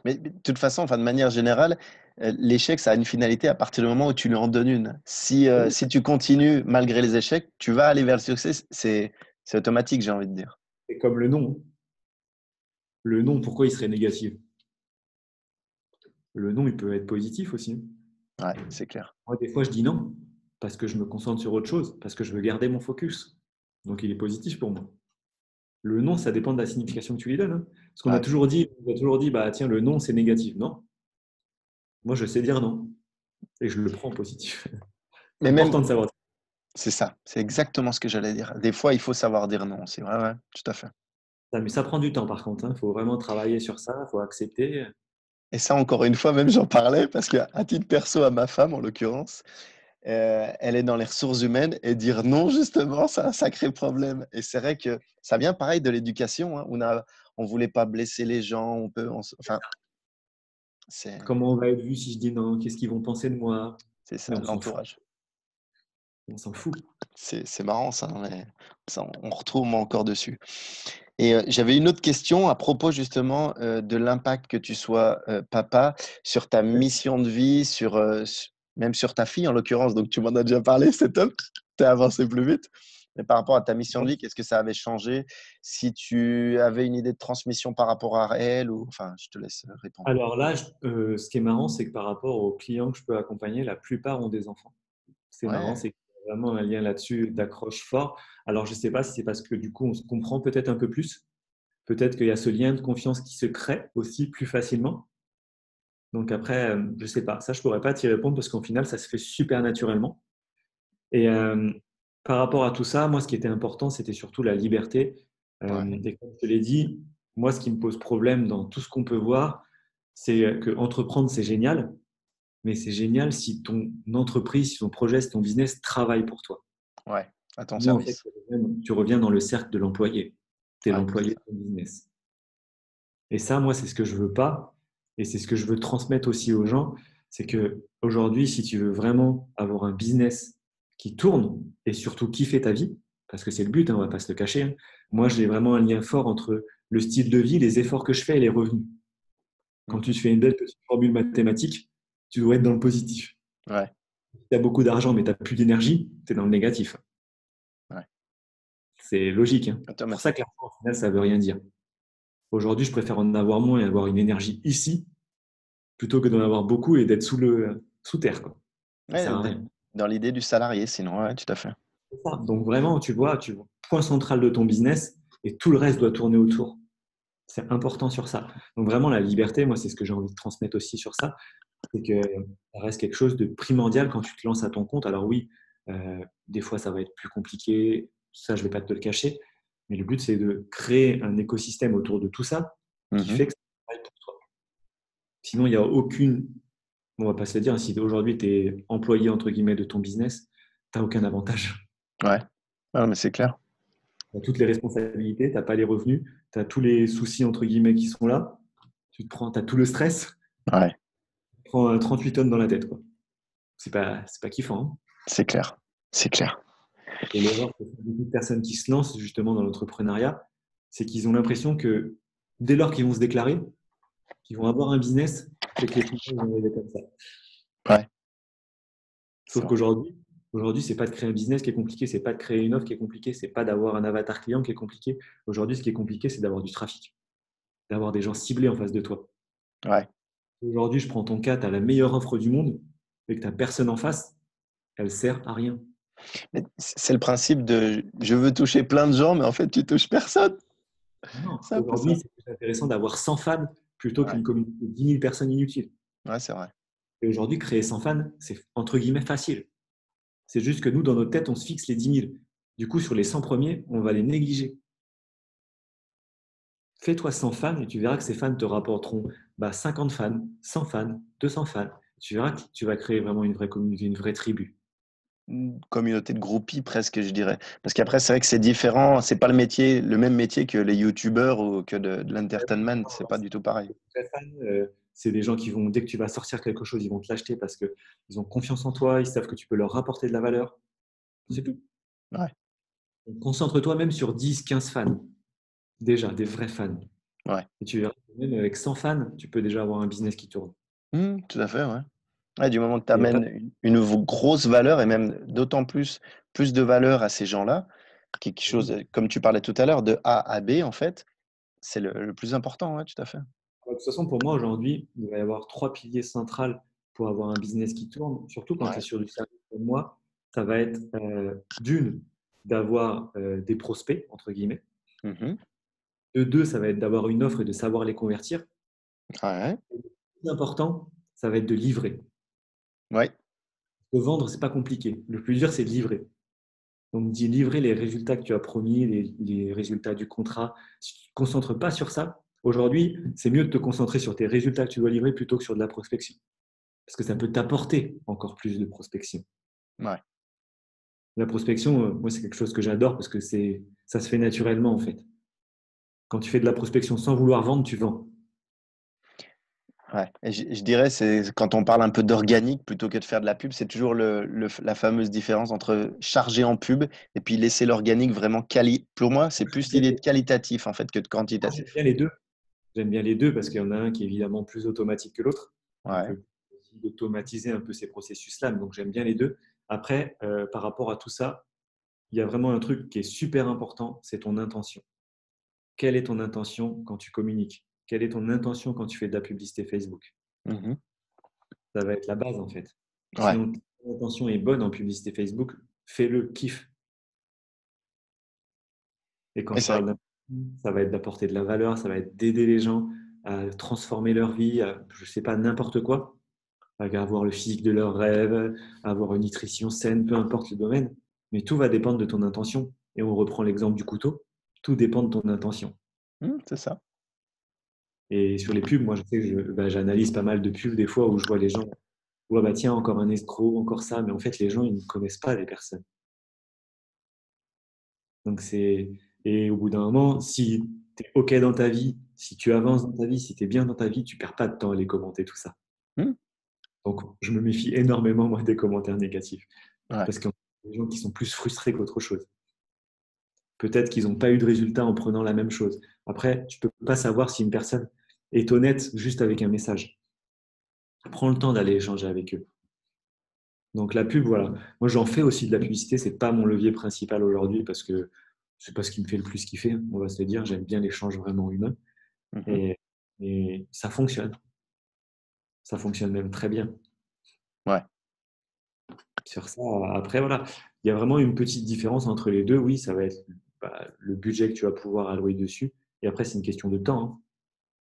A: Mais de toute façon, enfin, de manière générale, l'échec, ça a une finalité à partir du moment où tu lui en donnes une. Si tu continues malgré les échecs, tu vas aller vers le succès. C'est automatique, j'ai envie de dire.
B: C'est comme le nom. Le nom, pourquoi il serait négatif? Le nom, il peut être positif aussi.
A: Ouais, c'est clair.
B: Moi, des fois, je dis non parce que je me concentre sur autre chose, parce que je veux garder mon focus. Donc, il est positif pour moi. Le non, ça dépend de la signification que tu lui donnes, hein. Parce qu'on a
A: Ouais.
B: toujours dit, bah tiens, le non, c'est négatif. Non, moi, je sais dire non et je le prends en positif. C'est
A: Mais même,
B: important de savoir.
A: c'est ça. C'est exactement ce que j'allais dire. Des fois, il faut savoir dire non. C'est vrai, ouais, tout à fait.
B: Ça, mais ça prend du temps, par contre, hein. Il faut vraiment travailler sur ça, il faut accepter.
A: Et ça, encore une fois, même j'en parlais parce qu'à titre perso, à ma femme, en l'occurrence, elle est dans les ressources humaines et dire non, justement, c'est un sacré problème. Et c'est vrai que ça vient pareil de l'éducation, hein. On voulait pas blesser les gens, enfin, c'est
B: Comment on va être vu si je dis non? Qu'est-ce qu'ils vont penser de moi?
A: c'est
B: Mais
A: ça,
B: on s'en fout.
A: l'entourage.
B: On s'en fout.
A: C'est marrant ça, mais ça, on retrouve moi encore dessus. Et j'avais une autre question à propos justement de l'impact que tu sois papa sur ta mission de vie, même sur ta fille en l'occurrence. Donc tu m'en as déjà parlé, c'est top. Tu as avancé plus vite. Mais par rapport à ta mission de vie, qu'est-ce que ça avait changé? Si tu avais une idée de transmission par rapport à elle, ou enfin, je te laisse répondre.
B: Alors là, ce qui est marrant, c'est que par rapport aux clients que je peux accompagner, la plupart ont des enfants. C'est marrant,
A: Ouais.
B: c'est qu'il y a vraiment un lien là-dessus d'accroche fort. Alors, je ne sais pas si c'est parce que du coup, on se comprend peut-être un peu plus. Peut-être qu'il y a ce lien de confiance qui se crée aussi plus facilement. Donc après, je ne sais pas. Ça, je ne pourrais pas t'y répondre parce qu'au final, ça se fait super naturellement. Et par rapport à tout ça, moi, ce qui était important, c'était surtout la liberté.
A: Ouais.
B: Et comme je te l'ai dit, moi, ce qui me pose problème dans tout ce qu'on peut voir, c'est que entreprendre, c'est génial, mais c'est génial si ton entreprise, si ton projet, si ton business travaille pour toi.
A: Ouais. À ton
B: Sinon, en fait,
A: service.
B: tu reviens dans le cercle de l'employé. Tu es
A: Ouais, c'est
B: l'employé
A: ça.
B: de ton business. Et ça, moi, c'est ce que je veux pas. Et c'est ce que je veux transmettre aussi aux gens. C'est que aujourd'hui, si tu veux vraiment avoir un business qui tourne et surtout kiffer ta vie, parce que c'est le but, hein, on va pas se le cacher, hein. Moi, j'ai vraiment un lien fort entre le style de vie, les efforts que je fais et les revenus. Quand tu
A: Mhm.
B: te fais une belle petite formule mathématique, tu dois être dans le positif.
A: Ouais.
B: Si tu as beaucoup d'argent mais tu n'as plus d'énergie, tu es dans le négatif.
A: Ouais.
B: C'est logique, hein. C'est pour ça que
A: Automatique.
B: l'argent, au final, ça veut rien dire. Aujourd'hui, je préfère en avoir moins et avoir une énergie ici plutôt que d'en avoir beaucoup et d'être sous terre, quoi. Ça
A: Ouais,
B: sert à rien.
A: dans l'idée du salarié, sinon, ouais, tout à fait.
B: C'est ça. Donc vraiment, tu vois, point central de ton business et tout le reste doit tourner autour. C'est important sur ça. Donc vraiment, la liberté, moi, c'est ce que j'ai envie de transmettre aussi sur ça, c'est que ça reste quelque chose de primordial quand tu te lances à ton compte. Alors oui, des fois, ça va être plus compliqué, ça, je ne vais pas te le cacher, mais le but, c'est de créer un écosystème autour de tout ça qui
A: Mhm.
B: fait que ça travaille pour toi. Sinon, il n'y a aucune. On va pas se le dire, si aujourd'hui tu es employé entre guillemets de ton business, tu n'as aucun avantage.
A: Ouais. Ah, mais c'est clair.
B: Tu as toutes les responsabilités, tu n'as pas les revenus, tu as tous les soucis entre guillemets qui sont là, tu as tout le stress,
A: Ouais,
B: tu prends 38 tonnes dans la tête, quoi. C'est pas kiffant, hein.
A: c'est clair. C'est clair.
B: Et l'erreur que font beaucoup de personnes qui se lancent justement dans l'entrepreneuriat, c'est qu'ils ont l'impression que Dès lors qu'ils vont se déclarer, qu'ils vont avoir un business, c'est que les clients vont arriver comme ça.
A: Ouais, c'est
B: Sauf
A: vrai.
B: qu'aujourd'hui, c'est pas de créer un business qui est compliqué, c'est pas de créer une offre qui est compliquée, c'est pas d'avoir un avatar client qui est compliqué. Aujourd'hui, ce qui est compliqué, c'est d'avoir du trafic, d'avoir des gens ciblés en face de toi.
A: Ouais.
B: Aujourd'hui, je prends ton cas, tu as la meilleure offre du monde et que tu n'as personne en face, elle sert à rien.
A: Mais c'est le principe de je veux toucher plein de gens, mais en fait, tu touches personne.
B: Non,
A: C'est un peu
B: aujourd'hui,
A: ça.
B: c'est plus intéressant d'avoir 100 fans plutôt
A: Ouais,
B: qu'une communauté de 10 000 personnes inutiles.
A: ouais, c'est vrai.
B: Et aujourd'hui, créer 100 fans, c'est entre guillemets facile. C'est juste que nous, dans notre tête, on se fixe les 10 000. Du coup, sur les 100 premiers, on va les négliger. Fais-toi 100 fans et tu verras que ces fans te rapporteront 50 fans, 100 fans, 200 fans. Tu verras que tu vas créer vraiment une vraie communauté, une vraie tribu.
A: Une communauté de groupies presque, je dirais. Parce qu'après, c'est vrai que c'est différent. C'est pas le métier, le même métier que les youtubeurs ou que de l'entertainment. C'est pas du tout pareil.
B: Les vrais fans, c'est des gens qui vont, dès que tu vas sortir quelque chose, ils vont te l'acheter parce qu'ils ont confiance en toi, ils savent que tu peux leur rapporter de la valeur. C'est tout.
A: Ouais,
B: Donc, concentre-toi même sur 10, 15 fans, déjà, des vrais fans.
A: ouais.
B: Et tu verras que même avec 100 fans, tu peux déjà avoir un business qui tourne.
A: Tout à fait, ouais. Ouais, du moment que tu
B: Il y a pas...
A: amènes une grosse valeur et même d'autant plus de valeur à ces gens-là, quelque chose, comme tu parlais tout à l'heure, de A à B, en fait, c'est le plus important, ouais, tout à fait.
B: De toute façon, pour moi, aujourd'hui, il va y avoir trois piliers centraux pour avoir un business qui tourne, surtout quand tu es
A: Ouais.
B: sur du service comme moi. Ça va être d'une, d'avoir des prospects, entre guillemets.
A: Mhm.
B: De deux, ça va être d'avoir une offre et de savoir les convertir.
A: Ouais.
B: Et le plus important, ça va être de livrer.
A: Ouais.
B: De vendre, c'est pas compliqué. Le plus dur, c'est de livrer. Donc, d'y livrer les résultats que tu as promis, les résultats du contrat. Si tu ne te concentres pas sur ça, aujourd'hui, c'est mieux de te concentrer sur tes résultats que tu dois livrer plutôt que sur de la prospection. Parce que ça peut t'apporter encore plus de prospection.
A: Ouais.
B: La prospection, moi, c'est quelque chose que j'adore parce que ça se fait naturellement, en fait. Quand tu fais de la prospection sans vouloir vendre, tu vends.
A: Ouais. Et je dirais, c'est quand on parle un peu d'organique plutôt que de faire de la pub, c'est toujours la fameuse différence entre charger en pub et puis laisser l'organique vraiment quali. Pour moi, c'est plus l'idée de qualitatif en fait que de
B: Moi, j'aime
A: quantitatif.
B: bien les deux. J'aime bien les deux parce qu'il y en a un qui est évidemment plus automatique que l'autre. On
A: Ouais.
B: peut aussi automatiser un peu ces processus-là, donc j'aime bien les deux. Après, par rapport à tout ça, il y a vraiment un truc qui est super important, c'est ton intention. Quelle est ton intention quand tu communiques? Quelle est ton intention quand tu fais de la publicité Facebook?
A: Mhm.
B: Ça va être la base en fait.
A: Ouais.
B: Sinon, ton intention est bonne en publicité Facebook, fais-le, kiffe. Et quand
A: Et
B: je
A: c'est vrai.
B: parle d'intention, ça va être d'apporter de la valeur, ça va être d'aider les gens à transformer leur vie, à, je sais pas, n'importe quoi, à avoir le physique de leurs rêves, à avoir une nutrition saine, peu importe le domaine. Mais tout va dépendre de ton intention. Et on reprend l'exemple du couteau, tout dépend de ton intention.
A: C'est ça.
B: Et sur les pubs, moi, je sais que j'analyse pas mal de pubs des fois où je vois les gens, ouais, bah tiens, encore un escroc, encore ça, mais en fait, les gens, ils ne connaissent pas les personnes. Donc c'est et au bout d'un moment, si tu es OK dans ta vie, si tu avances dans ta vie, si tu es bien dans ta vie, tu perds pas de temps à les commenter tout ça.
A: Hmm.
B: Donc je me méfie énormément moi des commentaires négatifs
A: Ouais.
B: parce qu'il y a des gens qui sont plus frustrés qu'autre chose. Peut-être qu'ils n'ont pas eu de résultat en prenant la même chose. Après, tu peux pas savoir si une personne est honnête juste avec un message. Prends le temps d'aller échanger avec eux. Donc la pub, voilà. Moi, j'en fais aussi de la publicité. C'est pas mon levier principal aujourd'hui parce que c'est pas ce qui me fait le plus kiffer. On va se le dire. J'aime bien l'échange vraiment humain
A: Mhm.
B: et, et ça fonctionne. Ça fonctionne même très bien.
A: Ouais.
B: Sur ça, après, voilà, il y a vraiment une petite différence entre les deux. Oui, ça va être le budget que tu vas pouvoir allouer dessus. Et après, c'est une question de temps, hein.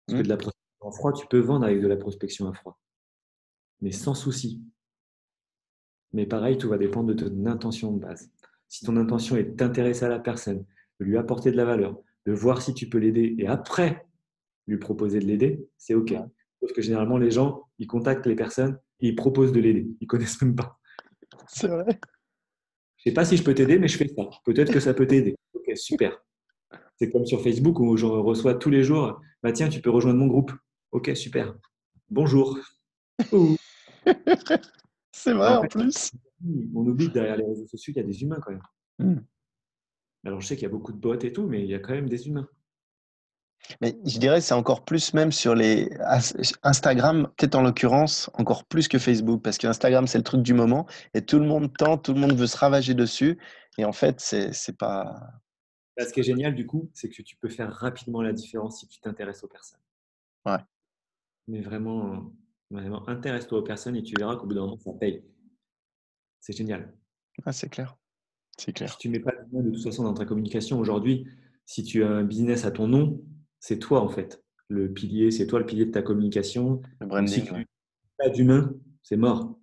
B: Parce que
A: Hmm.
B: de la prospection à froid, tu peux vendre avec de la prospection à froid, mais sans souci. Mais pareil, tout va dépendre de ton intention de base. Si ton intention est d'intéresser à la personne, de lui apporter de la valeur, de voir si tu peux l'aider et après lui proposer de l'aider, c'est OK.
A: Ouais.
B: Sauf que généralement, les gens, ils contactent les personnes et ils proposent de l'aider. Ils connaissent même pas.
A: C'est vrai.
B: Je sais pas si je peux t'aider, mais je fais ça. Peut-être que ça peut t'aider. OK, super. C'est comme sur Facebook où je reçois tous les jours, bah tiens, tu peux rejoindre mon groupe. OK, super. Bonjour. Ouh.
A: C'est
B: Mais
A: vrai
B: en
A: en
B: fait,
A: plus.
B: on oublie que derrière les réseaux sociaux, il y a des humains quand même.
A: Hmm.
B: Alors je sais qu'il y a beaucoup de bots et tout, mais il y a quand même des humains.
A: Mais je dirais que c'est encore plus même sur les Instagram, peut-être en l'occurrence, encore plus que Facebook, parce que Instagram, c'est le truc du moment et tout le monde tente, tout le monde veut se ravager dessus. Et en fait, c'est pas.
B: Là, ce qui est génial, du coup, c'est que tu peux faire rapidement la différence si tu t'intéresses aux personnes.
A: Ouais,
B: Mais vraiment, vraiment intéresse-toi aux personnes et tu verras qu'au bout d'un moment, ça paye. C'est génial.
A: ah, c'est clair. C'est
B: Si
A: clair.
B: tu mets pas d'humain de toute façon dans ta communication aujourd'hui, si tu as un business à ton nom, c'est toi en fait. Le pilier, c'est toi le pilier de ta communication.
A: Le
B: Donc si
A: branding,
B: tu
A: ouais.
B: n'as pas d'humain, c'est mort.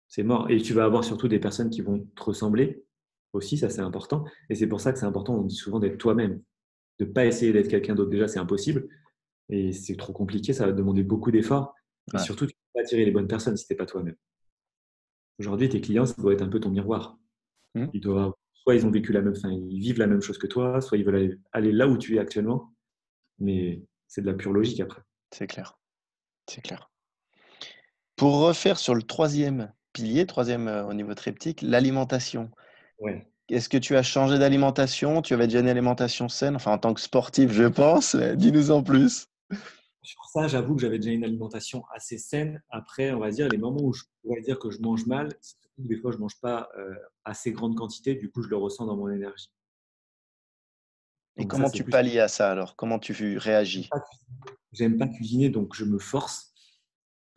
B: C'est mort. Et tu vas avoir surtout des personnes qui vont te ressembler aussi, ça c'est important. Et c'est pour ça que c'est important, on dit souvent d'être toi-même. De ne pas essayer d'être quelqu'un d'autre, déjà c'est impossible. Et c'est trop compliqué, ça va demander beaucoup d'efforts. Et
A: Ouais.
B: surtout, tu ne peux pas attirer les bonnes personnes si tu n'es pas toi-même. Aujourd'hui, tes clients, ça doit être un peu ton miroir.
A: Hmm.
B: Soit ils ont vécu la même, enfin, ils vivent la même chose que toi, soit ils veulent aller là où tu es actuellement. Mais c'est de la pure logique après.
A: C'est clair. C'est clair. Pour refaire sur le troisième pilier, troisième au niveau triptyque, l'alimentation.
B: Ouais.
A: Est-ce que tu as changé d'alimentation? Tu avais déjà une alimentation saine? Enfin, en tant que sportif, je pense. Dis-nous en plus.
B: Sur ça, j'avoue que j'avais déjà une alimentation assez saine. Après, on va dire, les moments où je pourrais dire que je mange mal, c'est surtout que des fois, je ne mange pas assez grande quantité. Du coup, je le ressens dans mon énergie.
A: Et
B: Donc ça,
A: comment
B: c'est
A: tu
B: plus.
A: pallies à ça alors? Comment tu réagis?
B: J'aime pas cuisiner, donc je me force.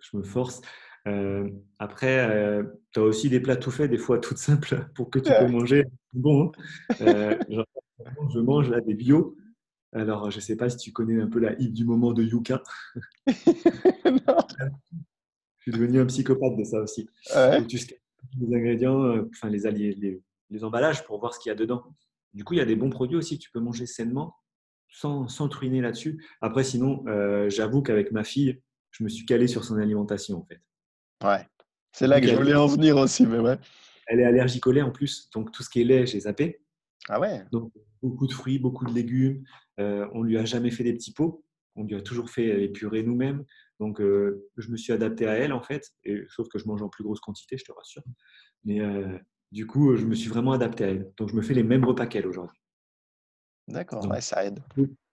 B: Je me force. Euh, Après, tu as aussi des plats tout faits, des fois tout simples, pour que tu peux
A: Ouais.
B: manger. Bon, hein. Genre, je mange là des bio. Alors, je ne sais pas si tu connais un peu la hit du moment de Yuka.
A: Non.
B: Je suis devenu un psychopathe de ça aussi.
A: Ouais.
B: Où tu scannes les ingrédients, enfin les alliés, les emballages pour voir ce qu'il y a dedans. Du coup, il y a des bons produits aussi que tu peux manger sainement sans te ruiner là-dessus. Après, sinon, j'avoue qu'avec ma fille, je me suis calé sur son alimentation en fait.
A: Ouais. C'est là
B: Vu
A: que
B: que
A: je
B: la
A: voulais en venir aussi, mais ouais.
B: elle est allergique au lait en plus, donc tout ce qui est lait, j'ai zappé.
A: Ah ouais.
B: Donc beaucoup de fruits, beaucoup de légumes. On lui a jamais fait des petits pots. On lui a toujours fait les purées nous-mêmes. Donc je me suis adapté à elle en fait, sauf que je mange en plus grosse quantité, je te rassure. Mais du coup, je me suis vraiment adapté à elle. Donc je me fais les mêmes repas qu'elle aujourd'hui.
A: D'accord,
B: Donc
A: ouais, ça aide.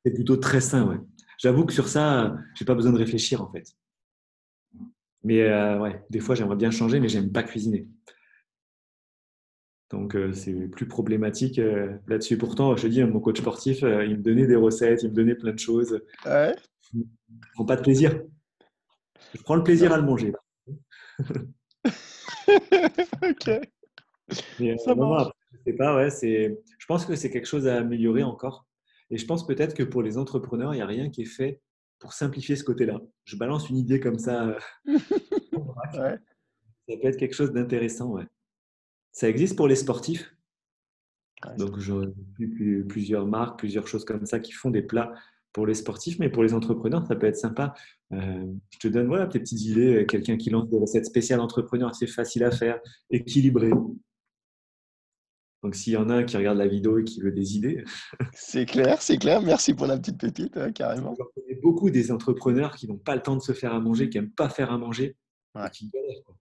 B: c'est plutôt très sain, ouais. J'avoue que sur ça, j'ai pas besoin de réfléchir en fait. Mais ouais, des fois j'aimerais bien changer, mais j'aime pas cuisiner. Donc, c'est plus problématique là-dessus. Pourtant, je te dis, mon coach sportif, il me donnait des recettes, il me donnait plein de choses.
A: Ouais.
B: Je ne prends pas de plaisir. Je prends le plaisir
A: Non.
B: à le manger.
A: Ok,
B: Mais
A: ça
B: non, non,
A: marche.
B: après, je sais pas, ouais, je pense que c'est quelque chose à améliorer encore. Et je pense peut-être que pour les entrepreneurs, il n'y a rien qui est fait pour simplifier ce côté-là. Je balance une idée comme ça, en vrac.
A: Ouais.
B: Ça peut être quelque chose d'intéressant, ouais. Ça existe pour les sportifs.
A: Ouais,
B: Donc, j'aurais vu plusieurs marques, plusieurs choses comme ça qui font des plats pour les sportifs, mais pour les entrepreneurs, ça peut être sympa. Je te donne voilà, tes petites idées. Quelqu'un qui lance des recettes spéciales entrepreneurs, c'est facile à faire, équilibré. Donc, s'il y en a un qui regarde la vidéo et qui veut des idées,
A: c'est clair, c'est clair. Merci pour la petite pépite, ouais, carrément.
B: j'en connais beaucoup des entrepreneurs qui n'ont pas le temps de se faire à manger, qui n'aiment pas faire à manger et
A: Ouais.
B: qui galèrent, quoi.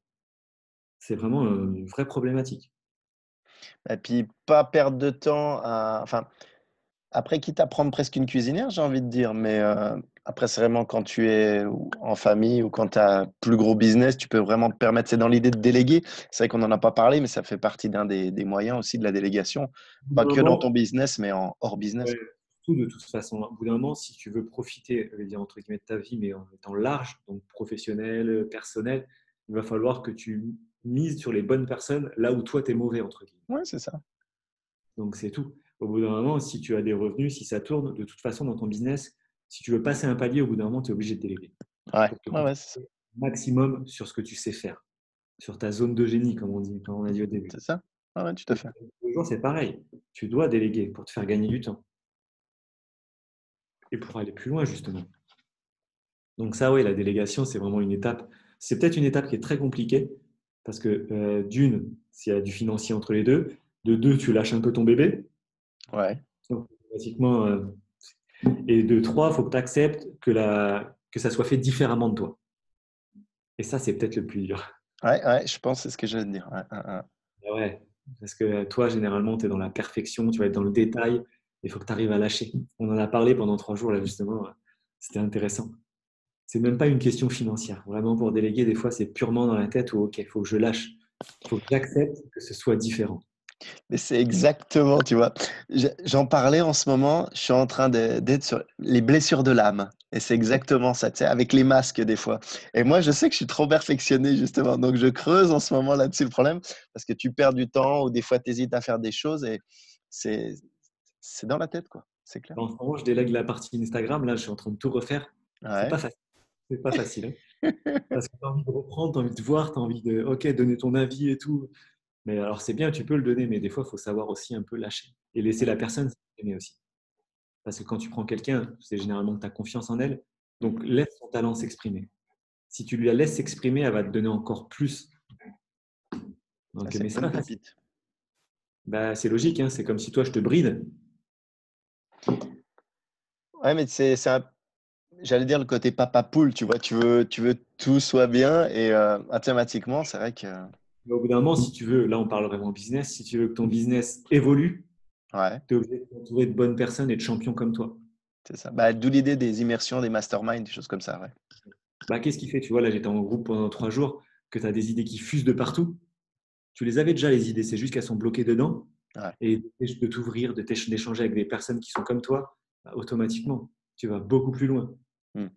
B: C'est vraiment une vraie problématique.
A: Et puis, pas perdre de temps à. Enfin, après, quitte à prendre presque une cuisinière, j'ai envie de dire, mais après, c'est vraiment quand tu es en famille ou quand tu as un plus gros business, tu peux vraiment te permettre. C'est dans l'idée de déléguer. C'est vrai qu'on n'en a pas parlé, mais ça fait partie d'un des moyens aussi de la délégation.
B: Au bout
A: Pas
B: d'un
A: que dans
B: moment,
A: ton business, mais en hors business.
B: ouais, tout de toute façon. Au bout d'un moment, si tu veux profiter, je vais dire entre guillemets, de ta vie, mais en étant large, donc professionnel, personnel, il va falloir que tu mises sur les bonnes personnes là où toi, tu es mauvais, entre guillemets.
A: Ouais, c'est ça.
B: Donc, c'est tout. Au bout d'un moment, si tu as des revenus, si ça tourne, de toute façon, dans ton business, si tu veux passer un palier, au bout d'un moment, tu es obligé de déléguer
A: Ouais,
B: pour te
A: ouais,
B: concentrer
A: ouais, c'est ça.
B: au maximum sur ce que tu sais faire, sur ta zone de génie, comme on dit, comme on a dit au début.
A: C'est ça. Ouais, ouais, tout à
B: Et
A: fait.
B: toujours, c'est pareil. Tu dois déléguer pour te faire gagner du temps et pour aller plus loin, justement. Donc ça, oui, la délégation, c'est vraiment une étape. C'est peut-être une étape qui est très compliquée parce que d'une, s'il y a du financier entre les deux. De deux, tu lâches un peu ton bébé.
A: Ouais.
B: Donc, automatiquement, et de trois, il faut que tu acceptes que ça soit fait différemment de toi. Et ça, c'est peut-être le plus dur.
A: Ouais, ouais, je pense que c'est ce que je veux dire. Ouais, ouais, ouais.
B: Ah ouais, parce que toi, généralement, tu es dans la perfection, tu vas être dans le détail. Il faut que tu arrives à lâcher. On en a parlé pendant 3 jours, là, justement. C'était intéressant. C'est même pas une question financière. Vraiment, pour déléguer, des fois, c'est purement dans la tête où, OK, il faut que je lâche. Il faut que j'accepte que ce soit différent.
A: Mais c'est exactement, tu vois. J'en parlais en ce moment, je suis en train d'être sur les blessures de l'âme. Et c'est exactement ça, tu sais, avec les masques des fois. Et moi, je sais que je suis trop perfectionné, justement. Donc, je creuse en ce moment là-dessus le problème parce que tu perds du temps ou des fois, tu hésites à faire des choses et c'est, c'est dans la tête, quoi. C'est clair.
B: En ce moment, je délègue la partie Instagram. Là, je suis en train de tout refaire. C'est
A: Ouais.
B: pas facile. C'est pas facile, hein. Parce que tu as envie de reprendre, tu as envie de voir, tu as envie de OK, donner ton avis et tout. Mais alors, c'est bien, tu peux le donner, mais des fois, il faut savoir aussi un peu lâcher et laisser la personne s'exprimer aussi. Parce que quand tu prends quelqu'un, c'est généralement que tu as confiance en elle. Donc, laisse son talent s'exprimer. Si tu lui la laisses s'exprimer, elle va te donner encore plus.
A: Ah,
B: Donc,
A: c'est
B: mais
A: une
B: c'est
A: bonne
B: pas facile.
A: pépite.
B: Bah, c'est logique, hein. C'est comme si toi, je te bride.
A: Ouais, mais j'allais dire le côté papa poule, tu vois. Tu veux que tout soit bien et mathématiquement, c'est vrai que,
B: Mais au bout d'un moment, si tu veux, là, on parle vraiment business. Si tu veux que ton business évolue,
A: ouais,
B: tu es obligé de t'entourer de bonnes personnes et de champions comme toi.
A: c'est ça. Bah, d'où l'idée des immersions, des masterminds, des choses comme ça, ouais.
B: Bah, qu'est-ce qui fait? Tu vois, là, j'étais en groupe pendant 3 jours, que tu as des idées qui fusent de partout. Tu les avais déjà, les idées, c'est juste qu'elles sont bloquées dedans.
A: Ouais.
B: Et de t'ouvrir, d'échanger avec des personnes qui sont comme toi, bah, automatiquement, tu vas beaucoup plus loin.
A: Hmm.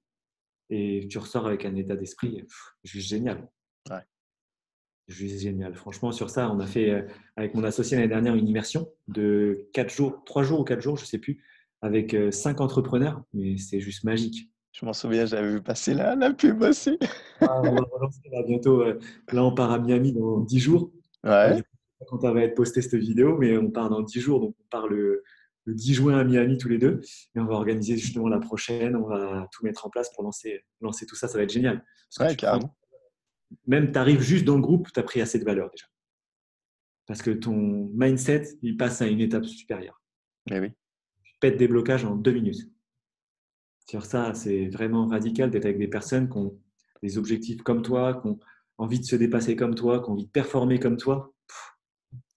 B: Et tu ressors avec un état d'esprit juste génial.
A: Ouais.
B: Juste génial. Franchement, sur ça, on a fait avec mon associé l'année dernière une immersion de 4 jours, 3 jours ou 4 jours, je ne sais plus, avec 5 entrepreneurs. Mais c'est juste magique.
A: Je m'en souviens, j'avais vu passer la pub aussi.
B: Ah, on va relancer là bientôt. Là, on part à Miami dans 10 jours. Bah,
A: Ouais.
B: du coup, je sais pas quand elle va être postée cette vidéo, mais on part dans 10 jours. Donc, on part le 10 juin à Miami tous les deux. Et on va organiser justement la prochaine. On va tout mettre en place pour lancer tout ça. Ça va être génial. Parce que
A: Ouais,
B: tu prends,
A: carrément.
B: même tu arrives juste dans le groupe, tu as pris assez de valeur déjà. Parce que ton mindset, il passe à une étape supérieure.
A: Mais oui.
B: Tu pètes des blocages en 2 minutes. Sur ça, c'est vraiment radical d'être avec des personnes qui ont des objectifs comme toi, qui ont envie de se dépasser comme toi, qui ont envie de performer comme toi.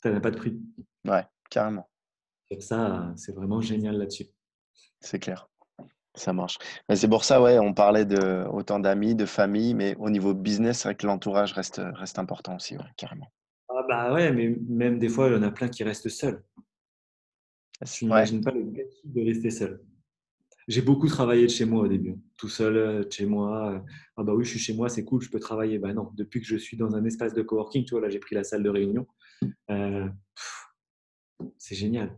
B: Ça n'a pas de prix.
A: Ouais, carrément.
B: Sur ça, c'est vraiment génial là-dessus.
A: C'est clair. Ça marche. Mais c'est pour ça, ouais, on parlait de autant d'amis, de famille, mais au niveau business, c'est vrai que l'entourage reste important aussi, ouais, carrément.
B: Ah bah ouais, mais même des fois, il y en a plein qui restent seuls. Tu
A: Ouais,
B: n'imagines pas le gâchis de rester seul. J'ai beaucoup travaillé de chez moi au début, tout seul de chez moi. Ah bah oui, je suis chez moi, c'est cool, je peux travailler. Bah non, depuis que je suis dans un espace de coworking, tu vois, là j'ai pris la salle de réunion, euh, c'est génial.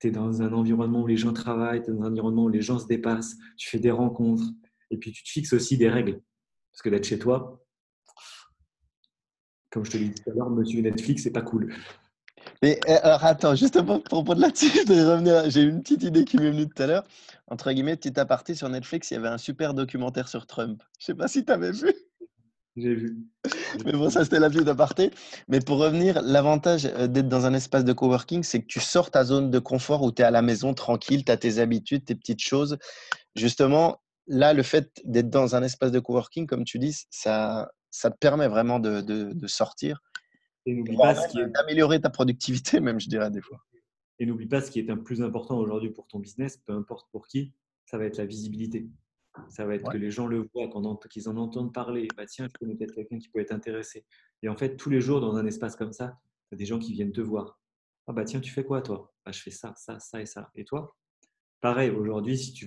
B: Tu es dans un environnement où les gens travaillent, tu es dans un environnement où les gens se dépassent, tu fais des rencontres, et puis tu te fixes aussi des règles. Parce que d'être chez toi, comme je te l'ai dit tout à l'heure, monsieur Netflix, c'est pas cool.
A: mais alors attends, justement, pour propos de là-dessus, je vais revenir. J'ai une petite idée qui m'est venue tout à l'heure. Entre guillemets, petit aparté sur Netflix, il y avait un super documentaire sur Trump. Je sais pas si tu avais vu,
B: J'ai vu.
A: mais bon, ça c'était la petite aparté. Mais pour revenir, l'avantage d'être dans un espace de coworking, c'est que tu sors ta zone de confort où tu es à la maison tranquille, tu as tes habitudes, tes petites choses. Justement, là, le fait d'être dans un espace de coworking, comme tu dis, ça te permet vraiment de sortir,
B: Et n'oublie
A: voire
B: pas ce qui
A: même
B: est,
A: d'améliorer ta productivité, même, je dirais, des fois.
B: et n'oublie pas ce qui est un plus important aujourd'hui pour ton business, peu importe pour qui, ça va être la visibilité. Ça va être
A: Ouais.
B: que les gens le voient, qu'ils en entendent parler. Bah, tiens, je connais peut-être quelqu'un qui peut être intéressé. Et en fait, tous les jours, dans un espace comme ça, tu as des gens qui viennent te voir. Ah bah tiens, tu fais quoi toi? Bah, je fais ça, ça, ça et ça. Et toi? Pareil, aujourd'hui, si tu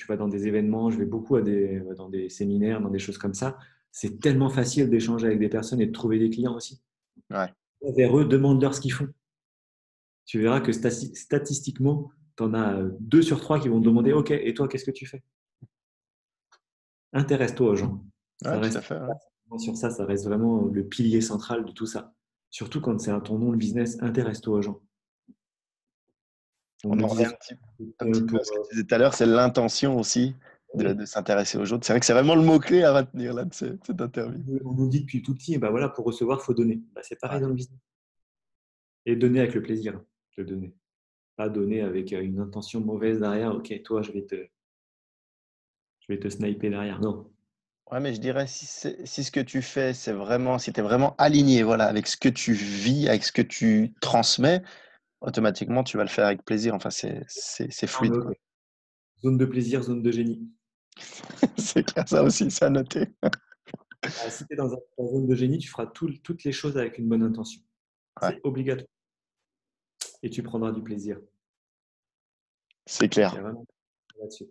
B: vas dans des événements, je vais beaucoup dans des séminaires, dans des choses comme ça. C'est tellement facile d'échanger avec des personnes et de trouver des clients aussi.
A: Ouais.
B: Va vers eux, demande-leur ce qu'ils font. Tu verras que statistiquement, tu en as 2 sur 3 qui vont te demander, OK, et toi, qu'est-ce que tu fais? Intéresse-toi aux gens.
A: Ouais,
B: Ça
A: tout à
B: reste
A: fait. Ouais.
B: sur ça, ça reste vraiment le pilier central de tout ça. Surtout quand c'est à ton nom le business, intéresse-toi aux gens. On
A: On
B: nous
A: en revient
B: disait
A: un petit peu
B: pour
A: à ce que tu disais tout à l'heure, c'est l'intention aussi de s'intéresser aux autres. C'est vrai que c'est vraiment le mot-clé à retenir là de cette interview.
B: on nous dit depuis tout petit, bah voilà, pour recevoir, il faut donner. Bah, c'est pareil
A: Ouais.
B: dans le business. Et donner avec le plaisir de donner. Pas donner avec une intention mauvaise derrière. OK, toi, je vais te sniper derrière. Non.
A: Ouais, mais je dirais si ce que tu fais, c'est vraiment, si tu es vraiment aligné voilà, avec ce que tu vis, avec ce que tu transmets, automatiquement, tu vas le faire avec plaisir. Enfin, c'est
B: Ah, mais
A: fluide, quoi.
B: ok. Zone de plaisir, zone de génie.
A: C'est clair, ça aussi, c'est à noter.
B: Ah, si tu es dans ta zone de génie, tu feras toutes les choses avec une bonne intention.
A: Ouais,
B: C'est obligatoire. Et tu prendras du plaisir.
A: c'est
B: Il y
A: clair.
B: a vraiment là-dessus.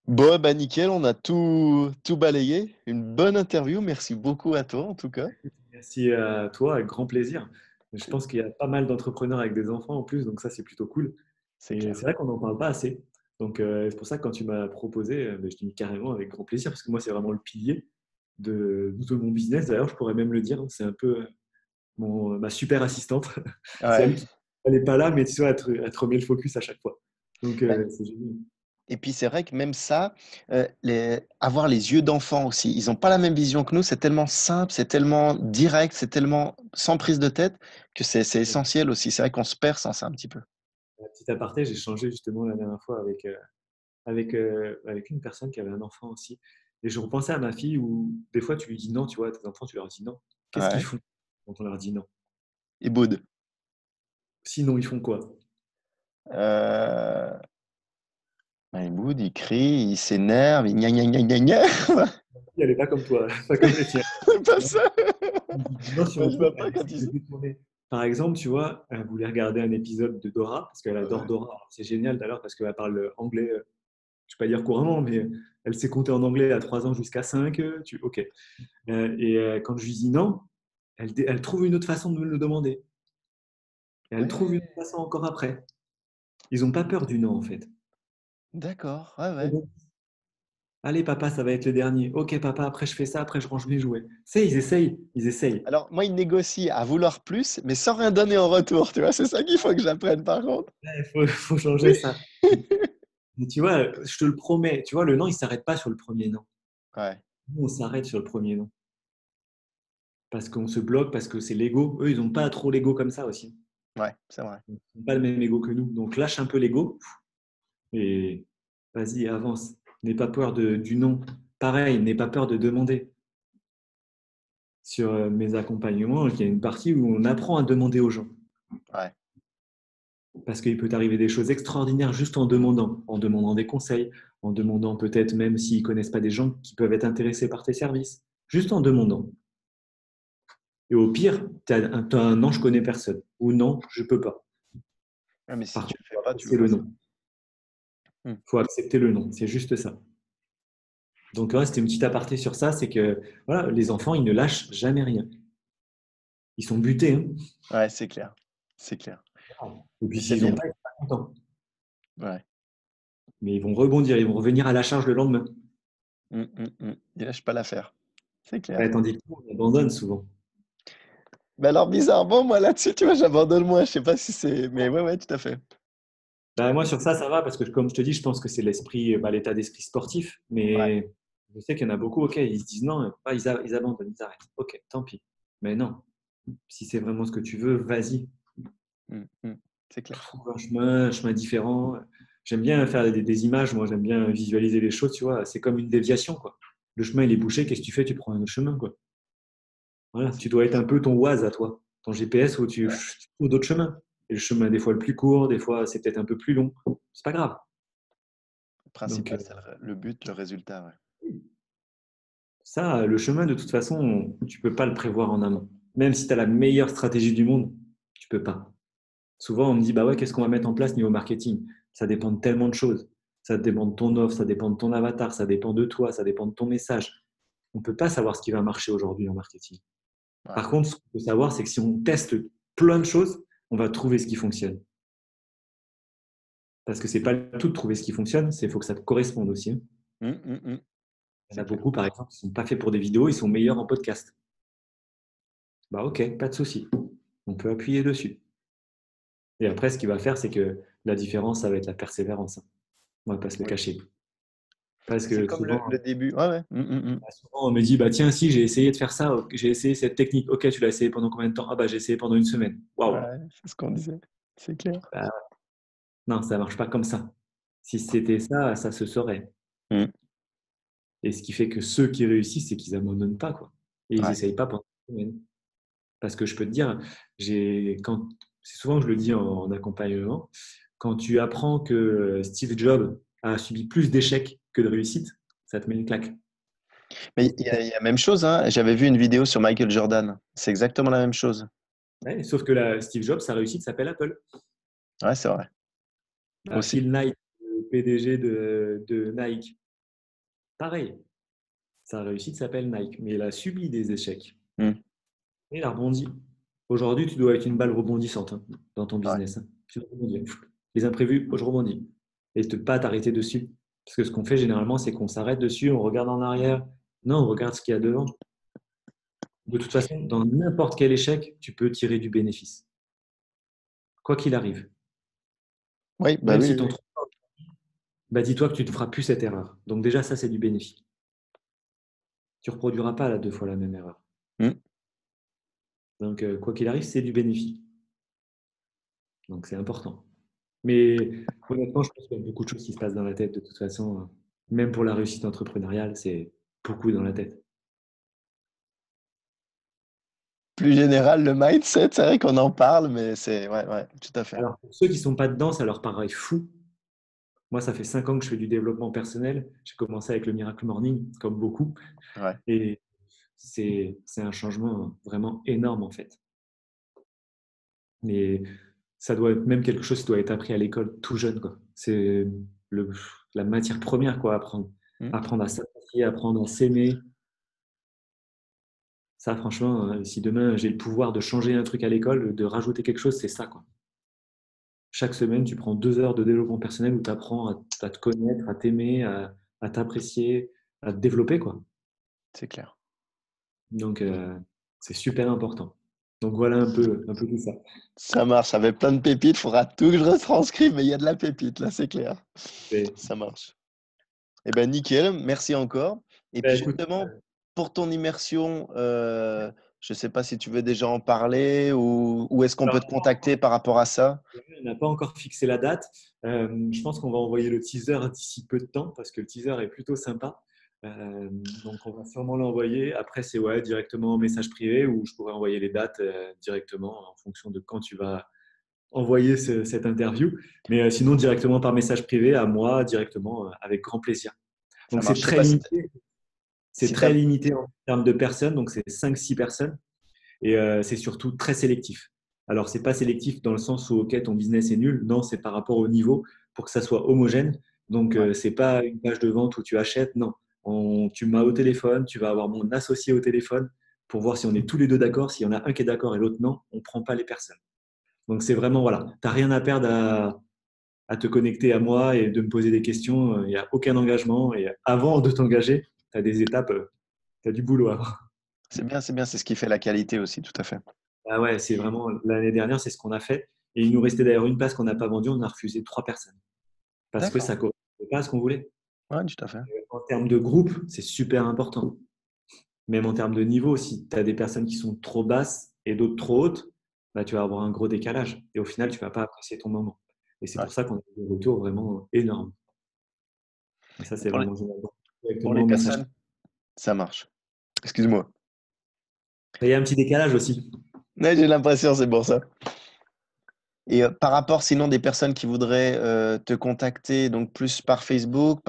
A: Bon, bah nickel, on a tout balayé. Une bonne interview. Merci beaucoup à toi, en tout cas.
B: Merci à toi, avec grand plaisir. Je pense qu'il y a pas mal d'entrepreneurs avec des enfants en plus, donc ça, c'est plutôt cool.
A: C'est
B: Et
A: clair.
B: c'est vrai qu'on n'en parle pas assez. Donc, c'est pour ça que quand tu m'as proposé, ben, je dis carrément avec grand plaisir, parce que moi, c'est vraiment le pilier de mon business. D'ailleurs, je pourrais même le dire, hein, c'est un peu ma super assistante. C'est
A: Ouais.
B: elle qui elle n'est pas là, mais tu vois, elle te remet le focus à chaque fois. Donc,
A: Bah,
B: c'est génial.
A: et puis, c'est vrai que même ça, avoir les yeux d'enfant aussi, ils n'ont pas la même vision que nous. C'est tellement simple, c'est tellement direct, c'est tellement sans prise de tête que c'est essentiel aussi. C'est vrai qu'on se perd sans ça un petit peu.
B: Petit aparté, j'ai changé justement la dernière fois avec une personne qui avait un enfant aussi. Et je repensais à ma fille où des fois tu lui dis non, tu vois, tes enfants, tu leur dis non. Qu'est-ce qu'ils
A: Ouais.
B: font quand on leur dit non?
A: Et Boude.
B: Sinon, ils font quoi?
A: Euh... bah, il boude, il crie, il s'énerve, il gna gna gna gna gna.
B: Elle n'est pas comme toi, pas comme les tiens.
A: C'est pas ça.
B: Non, sur
A: Moi,
B: un
A: je
B: truc,
A: vois pas
B: elle
A: quand
B: essaie
A: ils
B: de
A: sont.
B: détourner. Par exemple, tu vois, elle voulait regarder un épisode de Dora, parce qu'elle adore
A: Ouais.
B: Dora. Alors, c'est génial d'ailleurs, parce qu'elle parle anglais, je ne vais pas dire couramment, mais elle sait compter en anglais à 3 ans jusqu'à 5. Ok. Quand je lui dis non, elle trouve une autre façon de me le demander. Et elle trouve une autre
A: Ouais,
B: façon encore après. Ils n'ont pas peur du non, en fait.
A: d'accord. Ouais,
B: Et
A: ouais.
B: donc, allez, papa, ça va être le dernier. Ok, papa, après je fais ça, après je range mes jouets. C'est, ils essayent, ils essayent.
A: Alors, moi, ils négocient à vouloir plus, mais sans rien donner en retour. Tu vois, c'est ça qu'il faut que j'apprenne, par contre.
B: Il faut changer ça. Mais tu vois, je te le promets, tu vois, le non, il ne s'arrête pas sur le premier non.
A: Ouais,
B: Nous, on s'arrête sur le premier non. Parce qu'on se bloque, parce que c'est l'ego. Eux, ils n'ont pas trop l'ego comme ça aussi.
A: ouais, c'est vrai.
B: Ils n'ont pas le même ego que nous. Donc lâche un peu l'ego et vas-y, avance. N'aie pas peur du non. Pareil, n'aie pas peur de demander. Sur mes accompagnements, il y a une partie où on apprend à demander aux gens.
A: Ouais,
B: Parce qu'il peut arriver des choses extraordinaires juste en demandant des conseils, en demandant peut-être même s'ils ne connaissent pas des gens qui peuvent être intéressés par tes services. Juste en demandant. Et au pire, tu as un non, je connais personne. Ou non, je peux pas.
A: ouais, mais si
B: Par
A: tu
B: contre,
A: le fais pas, tu le
B: c'est le
A: feras ça.
B: non.
A: Hmm.
B: Il faut accepter le non. C'est juste ça. Donc, ouais, c'était une petite aparté sur ça. C'est que voilà, les enfants, ils ne lâchent jamais rien. Ils sont butés. Hein.
A: Ouais, c'est clair. C'est clair.
B: Et puis,
A: Mais c'est
B: s'ils n'ont
A: bien.
B: pas, ils sont pas contents.
A: Ouais.
B: Mais ils vont rebondir. Ils vont revenir à la charge le lendemain.
A: Il lâche pas l'affaire. C'est clair.
B: Ouais, tandis que nous, on abandonne souvent.
A: Mais alors, bizarrement, moi, là-dessus, tu vois, j'abandonne moins. Je sais pas si c'est. Mais ouais, ouais, tout à fait.
B: Bah, moi, sur ça va parce que, comme je te dis, je pense que c'est l'esprit, l'état d'esprit sportif.
A: Ouais.
B: Mais je sais qu'il y en a beaucoup, ok, ils se disent non, ils abandonnent, ils arrêtent. Ok, tant pis. Mais non, si c'est vraiment ce que tu veux, vas-y.
A: Mm. C'est clair.
B: Trouve un chemin différent. J'aime bien faire des images, moi, j'aime bien visualiser les choses, tu vois. C'est comme une déviation, quoi. Le chemin, il est bouché, qu'est-ce que tu fais? Tu prends un autre chemin, quoi. Voilà, tu dois être un peu ton Waze à toi, ton GPS où
A: Ouais.
B: tu trouves d'autres chemins. Et le chemin, des fois, le plus court, des fois, c'est peut-être un peu plus long. C'est pas grave.
A: Le
B: Donc,
A: principal, c'est le but, le résultat. Ouais.
B: ça, le chemin, de toute façon, tu peux pas le prévoir en amont. Même si tu as la meilleure stratégie du monde, tu peux pas. Souvent, on me dit, bah ouais, qu'est-ce qu'on va mettre en place niveau marketing? Ça dépend de tellement de choses. Ça dépend de ton offre, ça dépend de ton avatar, ça dépend de toi, ça dépend de ton message. On peut pas savoir ce qui va marcher aujourd'hui en marketing.
A: Ouais.
B: Par contre, ce qu'il faut savoir, c'est que si on teste plein de choses, on va trouver ce qui fonctionne. Parce que c'est pas le tout de trouver ce qui fonctionne, c'est faut que ça te corresponde aussi. Hein.
A: Mm.
B: Il y en
A: C'est
B: a
A: clair.
B: beaucoup, par exemple, qui sont pas faits pour des vidéos, ils sont meilleurs en podcast. Bah ok, pas de souci. On peut appuyer dessus. Et après, ce qu'il va faire, c'est que la différence, ça va être la persévérance. Hein. On va pas se le
A: Oui.
B: cacher. Parce
A: C'est
B: que
A: comme le début. Ouais, ouais.
B: souvent, on me dit, bah tiens, si, j'ai essayé de faire ça, j'ai essayé cette technique. Ok, tu l'as essayé pendant combien de temps? Ah bah j'ai essayé pendant une semaine. Waouh.
A: Ouais, c'est ce qu'on disait. C'est clair.
B: Bah, non, ça marche pas comme ça. Si c'était ça, ça se saurait.
A: Mm.
B: Et ce qui fait que ceux qui réussissent, c'est qu'ils abandonnent pas, quoi. Et ils
A: Ouais.
B: essayent pas pendant une semaine. Parce que je peux te dire, j'ai, quand, c'est souvent que je le dis en accompagnement, quand tu apprends que Steve Jobs a subi plus d'échecs que de réussites, ça te met une claque.
A: Mais il y a la même chose, hein. J'avais vu une vidéo sur Michael Jordan. C'est exactement la même chose.
B: Ouais, sauf que Steve Jobs, sa réussite s'appelle Apple.
A: Ouais, c'est vrai. Aussi.
B: Phil Knight, le PDG de Nike, pareil, sa réussite s'appelle Nike, mais il a subi des échecs.
A: Hmm.
B: Et il a rebondi. Aujourd'hui, tu dois être une balle rebondissante dans ton
A: Ouais.
B: business. Tu dois rebondir. Les imprévus, je rebondis. Et ne pas t'arrêter dessus. Parce que ce qu'on fait généralement, c'est qu'on s'arrête dessus, on regarde en arrière. Non, on regarde ce qu'il y a devant. De toute façon, dans n'importe quel échec, tu peux tirer du bénéfice. Quoi qu'il arrive.
A: Oui, bah
B: Même
A: oui,
B: si
A: oui,
B: tu en
A: oui.
B: trouves pas, bah dis-toi que tu ne feras plus cette erreur. Donc déjà, ça, c'est du bénéfice. Tu ne reproduiras pas 2 fois la même erreur.
A: Hmm.
B: Donc, quoi qu'il arrive, c'est du bénéfice. Donc, c'est important. Mais honnêtement, je pense qu'il y a beaucoup de choses qui se passent dans la tête de toute façon. Même pour la réussite entrepreneuriale, c'est beaucoup dans la tête.
A: Plus général, le mindset, c'est vrai qu'on en parle, mais c'est ouais, ouais, tout à fait.
B: Alors, pour ceux qui ne sont pas dedans, ça leur paraît fou. Moi, ça fait 5 ans que je fais du développement personnel. J'ai commencé avec le Miracle Morning, comme beaucoup.
A: Ouais.
B: Et c'est un changement vraiment énorme, en fait. Mais ça doit être même quelque chose qui doit être appris à l'école tout jeune, quoi. C'est le, la matière première, quoi, à apprendre.
A: Hmm.
B: Apprendre à s'apprécier, apprendre à s'aimer. Ça, franchement, si demain j'ai le pouvoir de changer un truc à l'école, de rajouter quelque chose, c'est ça, quoi. Chaque semaine, tu prends 2 heures de développement personnel où tu apprends à te connaître, à t'aimer, à t'apprécier, à te développer, quoi.
A: C'est clair.
B: Donc, c'est super important. Donc, voilà un peu tout ça.
A: Ça marche, avec plein de pépites, il faudra tout que je retranscrive, mais il y a de la pépite, là, c'est clair.
B: Et,
A: Ça marche. Eh ben nickel, merci encore. Et puis
B: ben, écoute,
A: justement, pour ton immersion, je ne sais pas si tu veux déjà en parler ou est-ce qu'on peut
B: alors,
A: te contacter par rapport à ça?
B: on n'a pas encore fixé la date. Je pense qu'on va envoyer le teaser d'ici peu de temps parce que le teaser est plutôt sympa. Donc, on va sûrement l'envoyer. Après, c'est ouais, directement en message privé ou je pourrais envoyer les dates directement en fonction de quand tu vas envoyer cette interview. Mais sinon, directement par message privé à moi, directement avec grand plaisir.
A: Ça
B: Donc, c'est
A: marche. Je sais
B: très
A: pas si
B: limité. C'est
A: si t'as-
B: très limité en termes de personnes. Donc, c'est 5 6 personnes. Et c'est surtout très sélectif. Alors, c'est pas sélectif dans le sens où, OK, ton business est nul. Non, c'est par rapport au niveau pour que ça soit homogène. Donc,
A: ouais.
B: c'est pas une page de vente où tu achètes. Non. Tu m'as au téléphone, tu vas avoir mon associé au téléphone pour voir si on est tous les deux d'accord. S'il y en a un qui est d'accord et l'autre non, on ne prend pas les personnes. Donc, c'est vraiment, voilà, tu n'as rien à perdre à te connecter à moi et de me poser des questions. Il n'y a aucun engagement. Et avant de t'engager, tu as des étapes, tu as du boulot.
A: C'est bien, c'est ce qui fait la qualité aussi, tout à fait.
B: Ah ouais, c'est vraiment l'année dernière, c'est ce qu'on a fait. Et il nous restait d'ailleurs une place qu'on n'a pas vendue. On a refusé 3 personnes parce que
A: D'accord.
B: ça ne correspondait pas à ce qu'on voulait.
A: Ouais, tout à fait.
B: En termes de groupe, c'est super important. Même en termes de niveau, si tu as des personnes qui sont trop basses et d'autres trop hautes, bah, tu vas avoir un gros décalage. Et au final, tu ne vas pas apprécier ton moment. Et c'est
A: Ouais.
B: pour ça qu'on a des retours vraiment énormes. Et ça, c'est
A: Pour les,
B: vraiment génial. Donc,
A: pour
B: directement
A: les
B: au message.
A: personnes, ça marche. Excuse-moi.
B: Et il y a un petit décalage aussi.
A: Ouais, j'ai l'impression, c'est pour ça. Et par rapport, sinon, des personnes qui voudraient te contacter, donc plus par Facebook,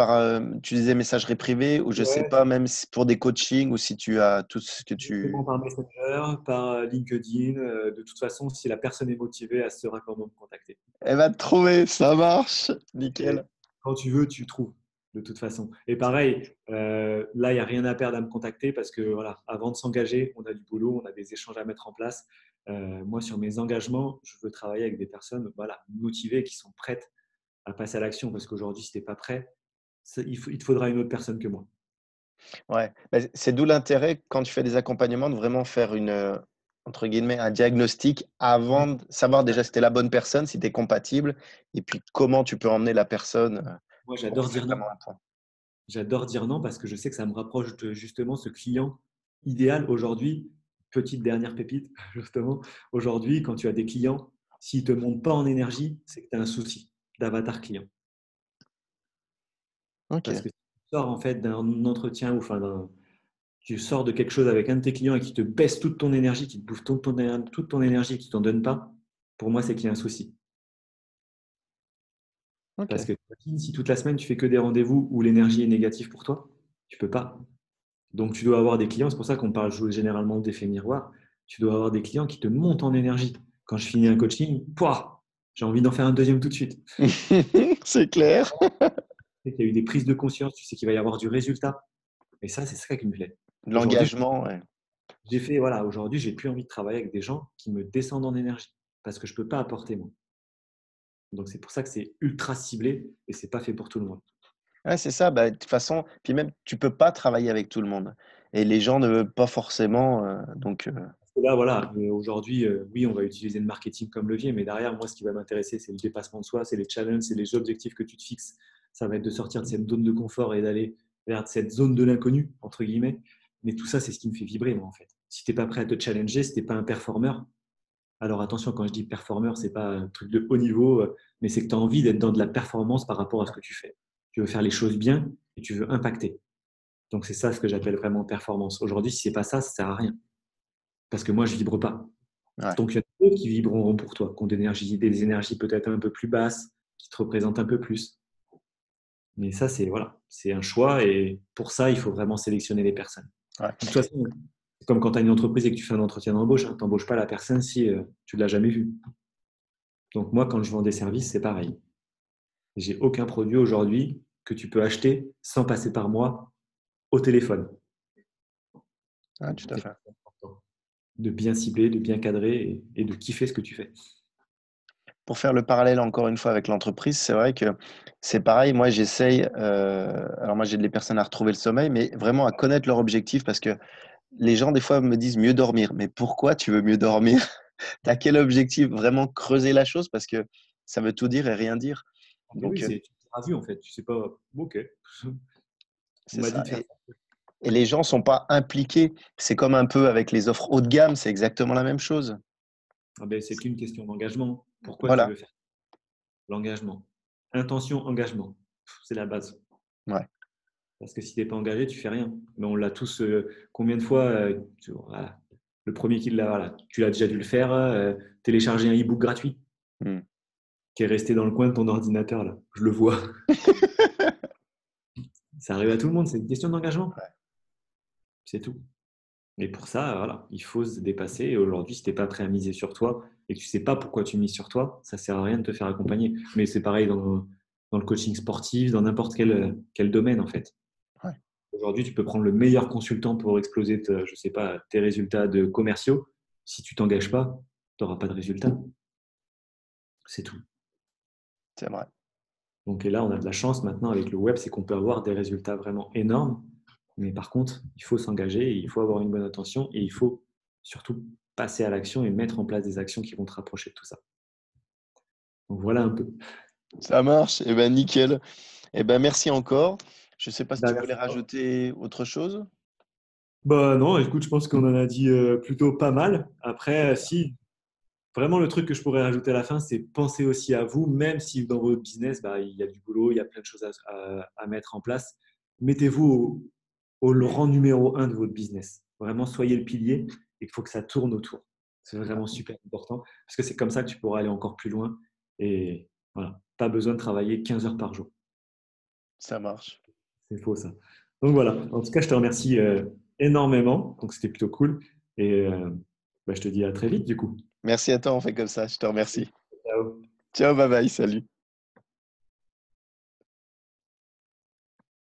A: tu disais messagerie privée, ou je sais
B: Ouais,
A: pas, même pour des coachings, ou si tu as tout ce que
B: directement
A: tu...
B: par Messenger, par LinkedIn. De toute façon, si la personne est motivée, elle sera quand même me contacter.
A: Elle va te trouver, ça marche.
B: Et
A: Nickel.
B: quand tu veux, tu trouves, de toute façon. Et pareil, là, il n'y a rien à perdre à me contacter parce que, voilà, avant de s'engager, on a du boulot, on a des échanges à mettre en place. Moi, sur mes engagements, je veux travailler avec des personnes voilà, motivées qui sont prêtes à passer à l'action parce qu'aujourd'hui, si tu n'es pas prêt, il te faudra une autre personne que moi.
A: Ouais. Bah, c'est d'où l'intérêt, quand tu fais des accompagnements, de vraiment faire entre guillemets, un diagnostic avant de savoir déjà si tu es la bonne personne, si tu es compatible, et puis comment tu peux emmener la personne
B: Moi,
A: pour
B: j'adore
A: faire
B: dire non.
A: vraiment un point.
B: J'adore dire non parce que je sais que ça me rapproche de justement ce client idéal aujourd'hui. Petite dernière pépite, justement. Aujourd'hui, quand tu as des clients, s'ils ne te montent pas en énergie, c'est que tu as un souci d'avatar client.
A: Ok.
B: Parce que si tu sors en fait d'un entretien ou enfin tu sors de quelque chose avec un de tes clients et qui te baisse toute ton énergie, qui te bouffe toute ton énergie et qui ne t'en donne pas, pour moi, c'est qu'il y a un souci.
A: Ok.
B: Parce que si toute la semaine, tu fais que des rendez-vous où l'énergie est négative pour toi, tu peux pas. Donc, tu dois avoir des clients, c'est pour ça qu'on parle généralement d'effet miroir. Tu dois avoir des clients qui te montent en énergie. Quand je finis un coaching, pouah, j'ai envie d'en faire un deuxième tout de suite.
A: C'est clair.
B: Tu sais qu'il y a eu des prises de conscience, tu sais qu'il va y avoir du résultat. Et ça, c'est ça qui me plaît. Aujourd'hui,
A: L'engagement, ouais.
B: voilà, aujourd'hui, j'ai plus envie de travailler avec des gens qui me descendent en énergie parce que je peux pas apporter moi. Donc, c'est pour ça que c'est ultra ciblé et c'est pas fait pour tout le monde.
A: Ouais, c'est ça. Bah, de toute façon, puis même, tu peux pas travailler avec tout le monde. Et les gens ne veulent pas forcément.
B: Parce que là, voilà, aujourd'hui, oui, on va utiliser le marketing comme levier, mais derrière, moi, ce qui va m'intéresser, c'est le dépassement de soi, c'est les challenges, c'est les objectifs que tu te fixes. Ça va être de sortir de cette zone de confort et d'aller vers cette zone de l'inconnu, entre guillemets. Mais tout ça, c'est ce qui me fait vibrer, moi, en fait. Si tu n'es pas prêt à te challenger, si tu n'es pas un performeur, alors attention, quand je dis performeur, ce n'est pas un truc de haut niveau, mais c'est que tu as envie d'être dans de la performance par rapport à ce que tu fais. Tu veux faire les choses bien et tu veux impacter. Donc, c'est ça ce que j'appelle vraiment performance. Aujourd'hui, si ce n'est pas ça, ça ne sert à rien. Parce que moi, je ne vibre pas.
A: Ouais.
B: Donc, il y en a d'autres qui vibreront pour toi, qui ont des énergies peut-être un peu plus basses, qui te représentent un peu plus. Mais ça, c'est voilà, c'est un choix et pour ça, il faut vraiment sélectionner les personnes.
A: Ouais.
B: De toute façon, c'est comme quand tu as une entreprise et que tu fais un entretien d'embauche, hein, tu n'embauches pas la personne si tu ne l'as jamais vue. Donc, moi, quand je vends des services, c'est pareil. J'ai aucun produit aujourd'hui que tu peux acheter sans passer par moi au téléphone.
A: Ouais, tout à
B: C'est
A: fait.
B: important de bien cibler, de bien cadrer et de kiffer ce que tu fais.
A: Pour faire le parallèle encore une fois avec l'entreprise, c'est vrai que c'est pareil. Moi, j'essaye. Alors, moi, j'aide les personnes à retrouver le sommeil, mais vraiment à connaître leur objectif parce que les gens, des fois, me disent mieux dormir. Mais pourquoi tu veux mieux dormir? Tu as quel objectif? Vraiment creuser la chose parce que ça veut tout dire et rien dire.
B: Mais
A: Donc,
B: oui, tu as vu en fait, tu sais pas, ok, on
A: c'est
B: m'a dit
A: ça.
B: de faire
A: Et les gens sont pas impliqués. C'est comme un peu avec les offres haut de gamme, c'est exactement la même chose.
B: ah ben, c'est qu'une question d'engagement. Pourquoi tu
A: Voilà.
B: veux faire l'engagement? Intention, engagement. C'est la base.
A: Ouais.
B: Parce que si tu n'es pas engagé, tu fais rien. Mais on l'a tous, combien de fois, voilà. Le premier qui l'a, voilà. Tu l'as déjà dû le faire, télécharger un e-book gratuit
A: Hmm.
B: qui est resté dans le coin de ton ordinateur, là. Je le vois. Ça arrive à tout le monde, c'est une question d'engagement. C'est tout. Et pour ça, voilà, il faut se dépasser. Et aujourd'hui, si tu n'es pas prêt à miser sur toi et que tu ne sais pas pourquoi tu mises sur toi, ça ne sert à rien de te faire accompagner. Mais c'est pareil dans le coaching sportif, dans n'importe quel domaine, en fait.
A: Ouais.
B: Aujourd'hui, tu peux prendre le meilleur consultant pour exploser, je sais pas, tes résultats de commerciaux. Si tu t'engages pas, tu n'auras pas de résultats. C'est tout.
A: C'est vrai.
B: Donc, et là, on a de la chance maintenant avec le web, c'est qu'on peut avoir des résultats vraiment énormes. Mais par contre, il faut s'engager, il faut avoir une bonne intention et il faut surtout passer à l'action et mettre en place des actions qui vont te rapprocher de tout ça. Donc voilà un peu.
A: Ça marche. Eh ben, nickel. Eh ben, merci encore. Je ne sais pas si
B: Bah,
A: tu voulais
B: merci à toi.
A: rajouter autre chose.
B: Bah non, écoute, je pense qu'on en a dit plutôt pas mal. Après,
A: Super.
B: si vraiment le truc que je pourrais rajouter à la fin, c'est penser aussi à vous, même si dans votre business, bah, il y a du boulot, il y a plein de choses à mettre en place. Mettez-vous au rang numéro un de votre business. Vraiment, soyez le pilier et il faut que ça tourne autour. C'est
A: Ouais,
B: vraiment super important parce que c'est comme ça que tu pourras aller encore plus loin et voilà, pas besoin de travailler 15 heures par jour.
A: ça marche.
B: C'est faux ça. Donc voilà, en tout cas, je te remercie énormément. Donc c'était plutôt cool et bah, je te dis à très vite du coup.
A: Merci à toi, on fait comme ça. Je te remercie.
B: Ciao.
A: Ciao, bye bye, salut.